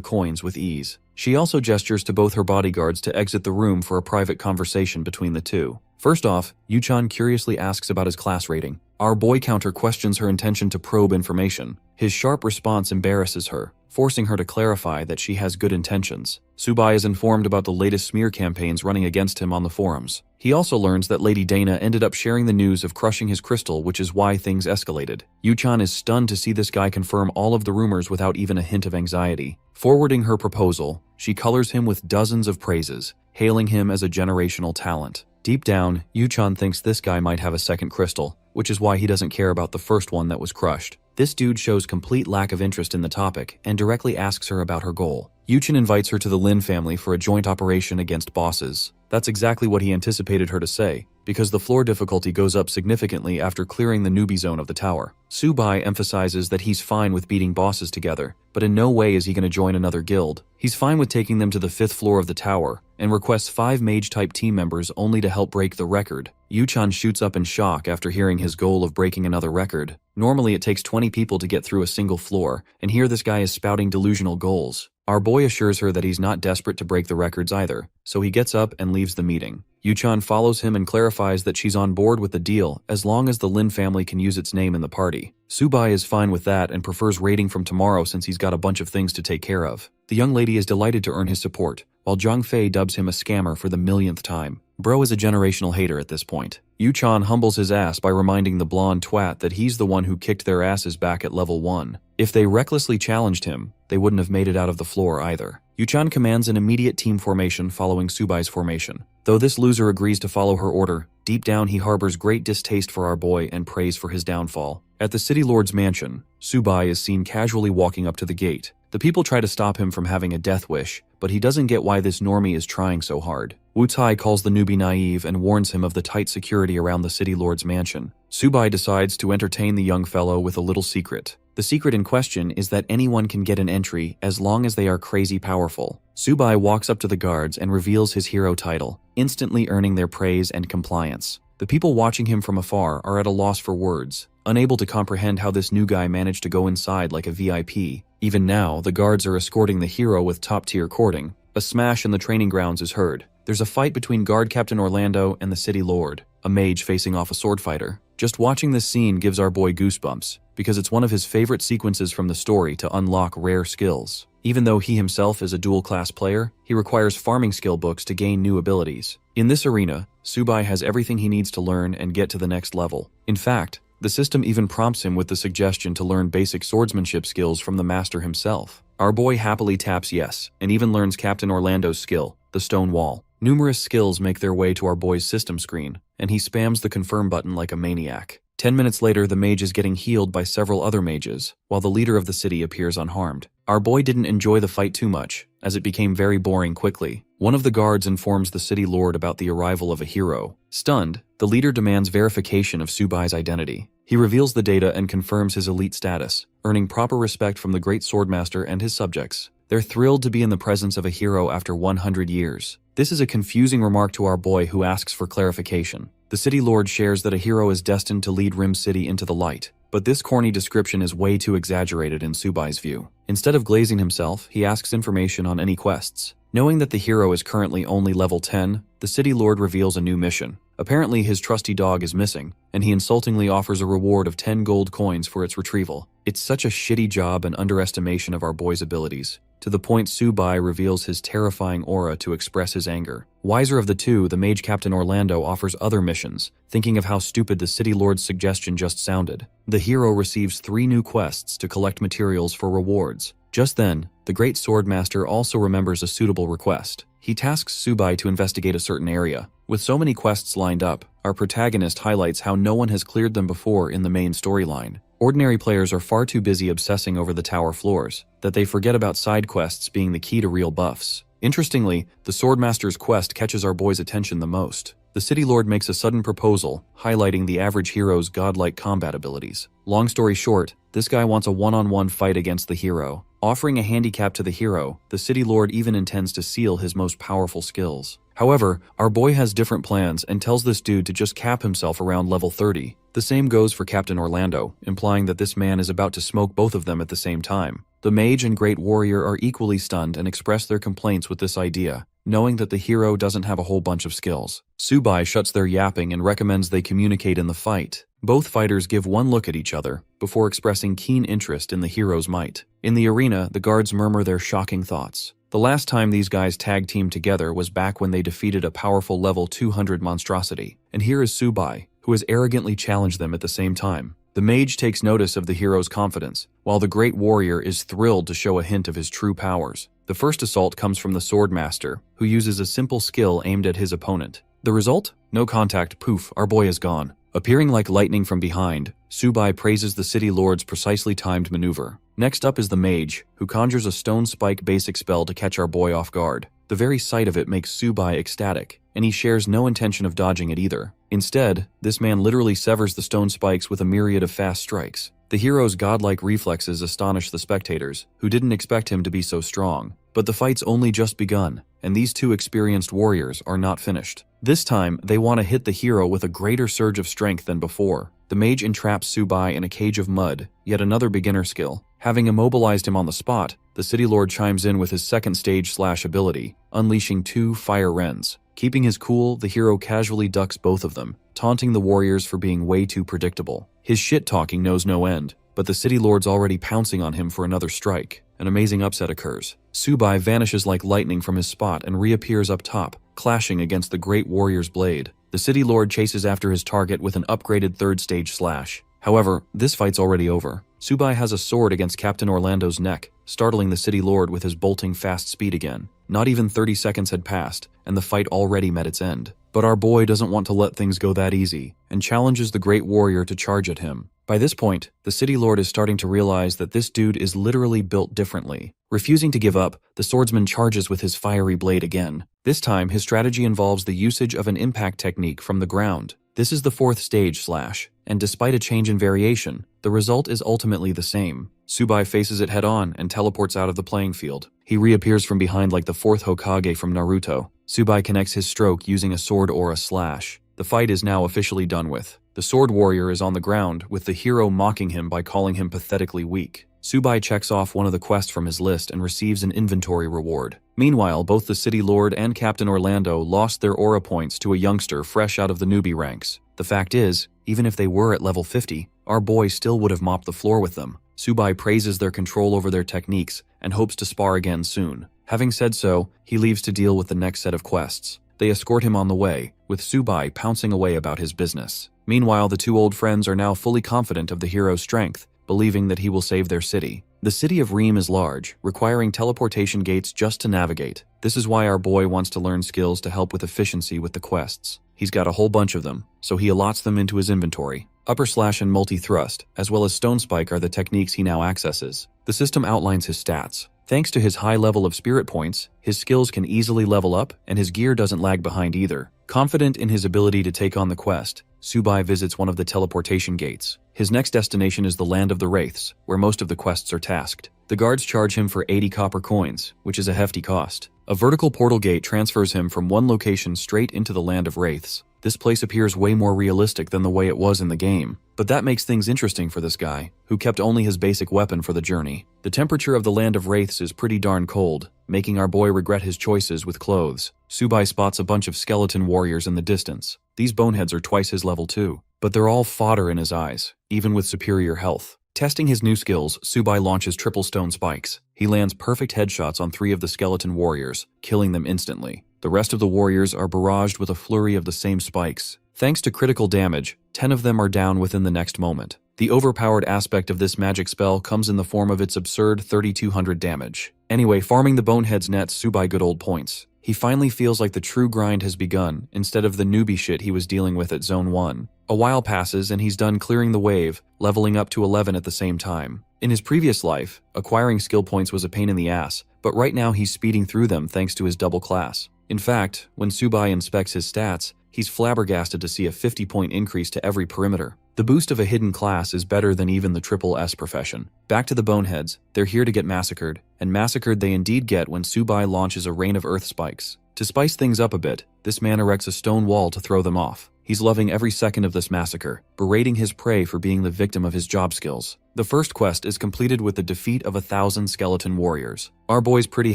Speaker 1: coins with ease. She also gestures to both her bodyguards to exit the room for a private conversation between the two. First off, Yu-chan curiously asks about his class rating. Our boy counter questions her intention to probe information. His sharp response embarrasses her, forcing her to clarify that she has good intentions. Subai is informed about the latest smear campaigns running against him on the forums. He also learns that Lady Dana ended up sharing the news of crushing his crystal, which is why things escalated. Yu-chan is stunned to see this guy confirm all of the rumors without even a hint of anxiety. Forwarding her proposal, she colors him with dozens of praises, hailing him as a generational talent. Deep down, Yu-chan thinks this guy might have a second crystal, which is why he doesn't care about the first one that was crushed. This dude shows complete lack of interest in the topic and directly asks her about her goal. Yu-chan invites her to the Lin family for a joint operation against bosses. That's exactly what he anticipated her to say, because the floor difficulty goes up significantly after clearing the newbie zone of the tower. Subai emphasizes that he's fine with beating bosses together, but in no way is he going to join another guild. He's fine with taking them to the 5th floor of the tower, and requests 5 mage-type team members only to help break the record. Yu-chan shoots up in shock after hearing his goal of breaking another record. Normally it takes 20 people to get through a single floor, and here this guy is spouting delusional goals. Our boy assures her that he's not desperate to break the records either, so he gets up and leaves the meeting. Yu-chan follows him and clarifies that she's on board with the deal as long as the Lin family can use its name in the party. Subai is fine with that and prefers raiding from tomorrow since he's got a bunch of things to take care of. The young lady is delighted to earn his support, while Zhang Fei dubs him a scammer for the millionth time. Bro is a generational hater at this point. Yu-chan humbles his ass by reminding the blonde twat that he's the one who kicked their asses back at level 1. If they recklessly challenged him, they wouldn't have made it out of the floor either. Yu-chan commands an immediate team formation following Subai's formation. Though this loser agrees to follow her order, deep down he harbors great distaste for our boy and prays for his downfall. At the city lord's mansion, Subai is seen casually walking up to the gate. The people try to stop him from having a death wish, but he doesn't get why this normie is trying so hard. Wu Tai calls the newbie naive and warns him of the tight security around the city lord's mansion. Subai decides to entertain the young fellow with a little secret. The secret in question is that anyone can get an entry as long as they are crazy powerful. Subai walks up to the guards and reveals his hero title, instantly earning their praise and compliance. The people watching him from afar are at a loss for words, unable to comprehend how this new guy managed to go inside like a VIP. Even now, the guards are escorting the hero with top-tier courting. A smash in the training grounds is heard. There's a fight between Guard Captain Orlando and the City Lord, a mage facing off a sword fighter. Just watching this scene gives our boy goosebumps, because it's one of his favorite sequences from the story to unlock rare skills. Even though he himself is a dual-class player, he requires farming skill books to gain new abilities. In this arena, Subai has everything he needs to learn and get to the next level. In fact, the system even prompts him with the suggestion to learn basic swordsmanship skills from the master himself. Our boy happily taps yes, and even learns Captain Orlando's skill, the stone wall. Numerous skills make their way to our boy's system screen, and he spams the confirm button like a maniac. 10 minutes later, the mage is getting healed by several other mages, while the leader of the city appears unharmed. Our boy didn't enjoy the fight too much, as it became very boring quickly. One of the guards informs the city lord about the arrival of a hero. Stunned, the leader demands verification of Subai's identity. He reveals the data and confirms his elite status, earning proper respect from the great swordmaster and his subjects. They're thrilled to be in the presence of a hero after 100 years. This is a confusing remark to our boy who asks for clarification. The city lord shares that a hero is destined to lead Rim City into the light, but this corny description is way too exaggerated in Subai's view. Instead of glazing himself, he asks information on any quests. Knowing that the hero is currently only level 10, the city lord reveals a new mission. Apparently his trusty dog is missing, and he insultingly offers a reward of 10 gold coins for its retrieval. It's such a shitty job and underestimation of our boy's abilities, to the point Subai reveals his terrifying aura to express his anger. Wiser of the two, the mage Captain Orlando offers other missions, thinking of how stupid the city lord's suggestion just sounded. The hero receives 3 new quests to collect materials for rewards. Just then, the great swordmaster also remembers a suitable request. He tasks Subai to investigate a certain area. With so many quests lined up, our protagonist highlights how no one has cleared them before in the main storyline. Ordinary players are far too busy obsessing over the tower floors that they forget about side quests being the key to real buffs. Interestingly, the Swordmaster's quest catches our boy's attention the most. The city lord makes a sudden proposal, highlighting the average hero's godlike combat abilities. Long story short, this guy wants a one-on-one fight against the hero. Offering a handicap to the hero, the city lord even intends to seal his most powerful skills. However, our boy has different plans and tells this dude to just cap himself around level 30. The same goes for Captain Orlando, implying that this man is about to smoke both of them at the same time. The mage and great warrior are equally stunned and express their complaints with this idea, knowing that the hero doesn't have a whole bunch of skills. Subai shuts their yapping and recommends they communicate in the fight. Both fighters give one look at each other, before expressing keen interest in the hero's might. In the arena, the guards murmur their shocking thoughts. The last time these guys tag teamed together was back when they defeated a powerful level 200 monstrosity. And here is Subai, who has arrogantly challenged them at the same time. The mage takes notice of the hero's confidence, while the great warrior is thrilled to show a hint of his true powers. The first assault comes from the swordmaster, who uses a simple skill aimed at his opponent. The result? No contact, poof, our boy is gone. Appearing like lightning from behind, Subai praises the city lord's precisely timed maneuver. Next up is the mage, who conjures a stone spike basic spell to catch our boy off guard. The very sight of it makes Subai ecstatic, and he shares no intention of dodging it either. Instead, this man literally severs the stone spikes with a myriad of fast strikes. The hero's godlike reflexes astonish the spectators, who didn't expect him to be so strong. But the fight's only just begun, and these two experienced warriors are not finished. This time, they want to hit the hero with a greater surge of strength than before. The mage entraps Subai in a cage of mud, yet another beginner skill. Having immobilized him on the spot, the city lord chimes in with his second stage slash ability, unleashing 2 fire wrens. Keeping his cool, the hero casually ducks both of them, taunting the warriors for being way too predictable. His shit-talking knows no end, but the city lord's already pouncing on him for another strike. An amazing upset occurs. Subai vanishes like lightning from his spot and reappears up top, clashing against the great warrior's blade. The city lord chases after his target with an upgraded third stage slash. However, this fight's already over. Subai has a sword against Captain Orlando's neck, startling the city lord with his bolting fast speed again. Not even 30 seconds had passed, and the fight already met its end. But our boy doesn't want to let things go that easy, and challenges the great warrior to charge at him. By this point, the city lord is starting to realize that this dude is literally built differently. Refusing to give up, the swordsman charges with his fiery blade again. This time, his strategy involves the usage of an impact technique from the ground. This is the 4th stage slash, and despite a change in variation, the result is ultimately the same. Subai faces it head-on and teleports out of the playing field. He reappears from behind like the 4th Hokage from Naruto. Subai connects his stroke using a sword or a slash. The fight is now officially done with. The sword warrior is on the ground, with the hero mocking him by calling him pathetically weak. Subai checks off one of the quests from his list and receives an inventory reward. Meanwhile, both the city lord and Captain Orlando lost their aura points to a youngster fresh out of the newbie ranks. The fact is, even if they were at level 50, our boy still would have mopped the floor with them. Subai praises their control over their techniques and hopes to spar again soon. Having said so, he leaves to deal with the next set of quests. They escort him on the way, with Subai pouncing away about his business. Meanwhile, the two old friends are now fully confident of the hero's strength, believing that he will save their city. The city of Reem is large, requiring teleportation gates just to navigate. This is why our boy wants to learn skills to help with efficiency with the quests. He's got a whole bunch of them, so he allots them into his inventory. Upper slash and multi-thrust, as well as stone spike are the techniques he now accesses. The system outlines his stats. Thanks to his high level of spirit points, his skills can easily level up and his gear doesn't lag behind either. Confident in his ability to take on the quest, Subai visits one of the teleportation gates. His next destination is the Land of the Wraiths, where most of the quests are tasked. The guards charge him for 80 copper coins, which is a hefty cost. A vertical portal gate transfers him from one location straight into the Land of Wraiths. This place appears way more realistic than the way it was in the game. But that makes things interesting for this guy, who kept only his basic weapon for the journey. The temperature of the land of wraiths is pretty darn cold, making our boy regret his choices with clothes. Subai spots a bunch of skeleton warriors in the distance. These boneheads are twice his level too, but they're all fodder in his eyes, even with superior health. Testing his new skills, Subai launches triple stone spikes. He lands perfect headshots on 3 of the skeleton warriors, killing them instantly. The rest of the warriors are barraged with a flurry of the same spikes. Thanks to critical damage, 10 of them are down within the next moment. The overpowered aspect of this magic spell comes in the form of its absurd 3200 damage. Anyway, farming the boneheads nets Subai good old points. He finally feels like the true grind has begun, instead of the newbie shit he was dealing with at Zone 1. A while passes and he's done clearing the wave, leveling up to 11 at the same time. In his previous life, acquiring skill points was a pain in the ass, but right now he's speeding through them thanks to his double class. In fact, when Subai inspects his stats, he's flabbergasted to see a 50-point increase to every perimeter. The boost of a hidden class is better than even the triple S profession. Back to the boneheads, they're here to get massacred, and massacred they indeed get when Subai launches a rain of earth spikes. To spice things up a bit, this man erects a stone wall to throw them off. He's loving every second of this massacre, berating his prey for being the victim of his job skills. The first quest is completed with the defeat of 1,000 skeleton warriors. Our boy's pretty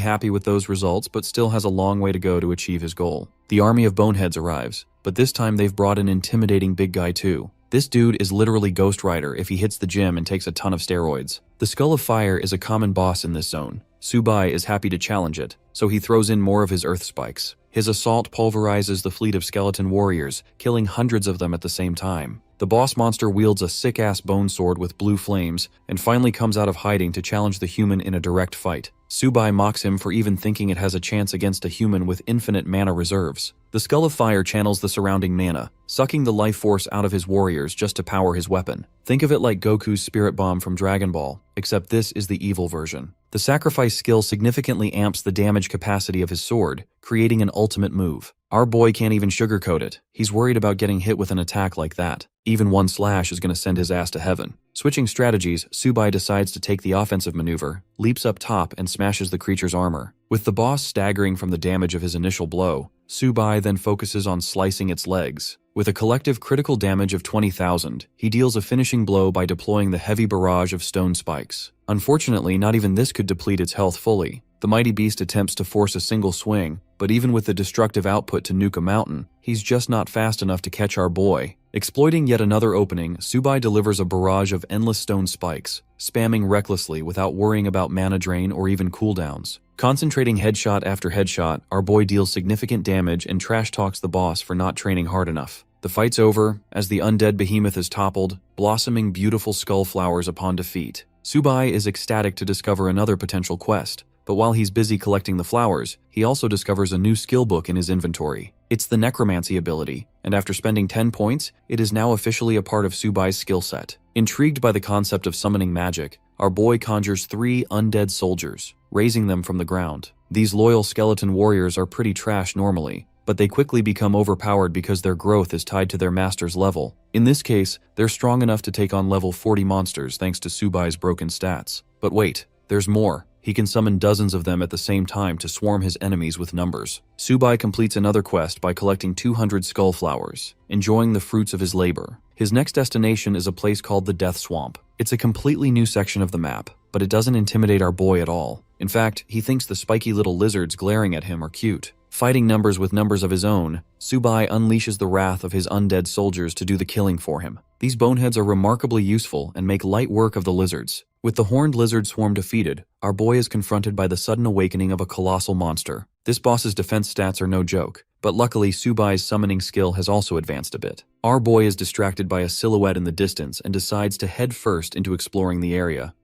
Speaker 1: happy with those results, but still has a long way to go to achieve his goal. The army of boneheads arrives, but this time they've brought an intimidating big guy too. This dude is literally Ghost Rider if he hits the gym and takes a ton of steroids. The Skull of Fire is a common boss in this zone. Subai is happy to challenge it, so he throws in more of his earth spikes. His assault pulverizes the fleet of skeleton warriors, killing hundreds of them at the same time. The boss monster wields a sick-ass bone sword with blue flames, and finally comes out of hiding to challenge the human in a direct fight. Subai mocks him for even thinking it has a chance against a human with infinite mana reserves. The Skull of Fire channels the surrounding mana, sucking the life force out of his warriors just to power his weapon. Think of it like Goku's Spirit Bomb from Dragon Ball, except this is the evil version. The sacrifice skill significantly amps the damage capacity of his sword, creating an ultimate move. Our boy can't even sugarcoat it. He's worried about getting hit with an attack like that. Even one slash is going to send his ass to heaven. Switching strategies, Subai decides to take the offensive maneuver, leaps up top and smashes the creature's armor. With the boss staggering from the damage of his initial blow, Subai then focuses on slicing its legs. With a collective critical damage of 20,000, he deals a finishing blow by deploying the heavy barrage of stone spikes. Unfortunately, not even this could deplete its health fully. The mighty beast attempts to force a single swing, but even with the destructive output to nuke a mountain, he's just not fast enough to catch our boy. Exploiting yet another opening, Subai delivers a barrage of endless stone spikes, spamming recklessly without worrying about mana drain or even cooldowns. Concentrating headshot after headshot, our boy deals significant damage and trash talks the boss for not training hard enough. The fight's over, as the undead behemoth is toppled, blossoming beautiful skull flowers upon defeat. Subai is ecstatic to discover another potential quest, but while he's busy collecting the flowers, he also discovers a new skill book in his inventory. It's the Necromancy ability, and after spending 10 points, it is now officially a part of Subai's skill set. Intrigued by the concept of summoning magic, our boy conjures 3 undead soldiers, raising them from the ground. These loyal skeleton warriors are pretty trash normally, but they quickly become overpowered because their growth is tied to their master's level. In this case, they're strong enough to take on level 40 monsters thanks to Subai's broken stats. But wait, there's more. He can summon dozens of them at the same time to swarm his enemies with numbers. Subai completes another quest by collecting 200 skull flowers, enjoying the fruits of his labor. His next destination is a place called the Death Swamp. It's a completely new section of the map, but it doesn't intimidate our boy at all. In fact, he thinks the spiky little lizards glaring at him are cute. Fighting numbers with numbers of his own, Subai unleashes the wrath of his undead soldiers to do the killing for him. These boneheads are remarkably useful and make light work of the lizards. With the horned lizard swarm defeated, our boy is confronted by the sudden awakening of a colossal monster. This boss's defense stats are no joke, but luckily Subai's summoning skill has also advanced a bit. Our boy is distracted by a silhouette in the distance and decides to head first into exploring the area.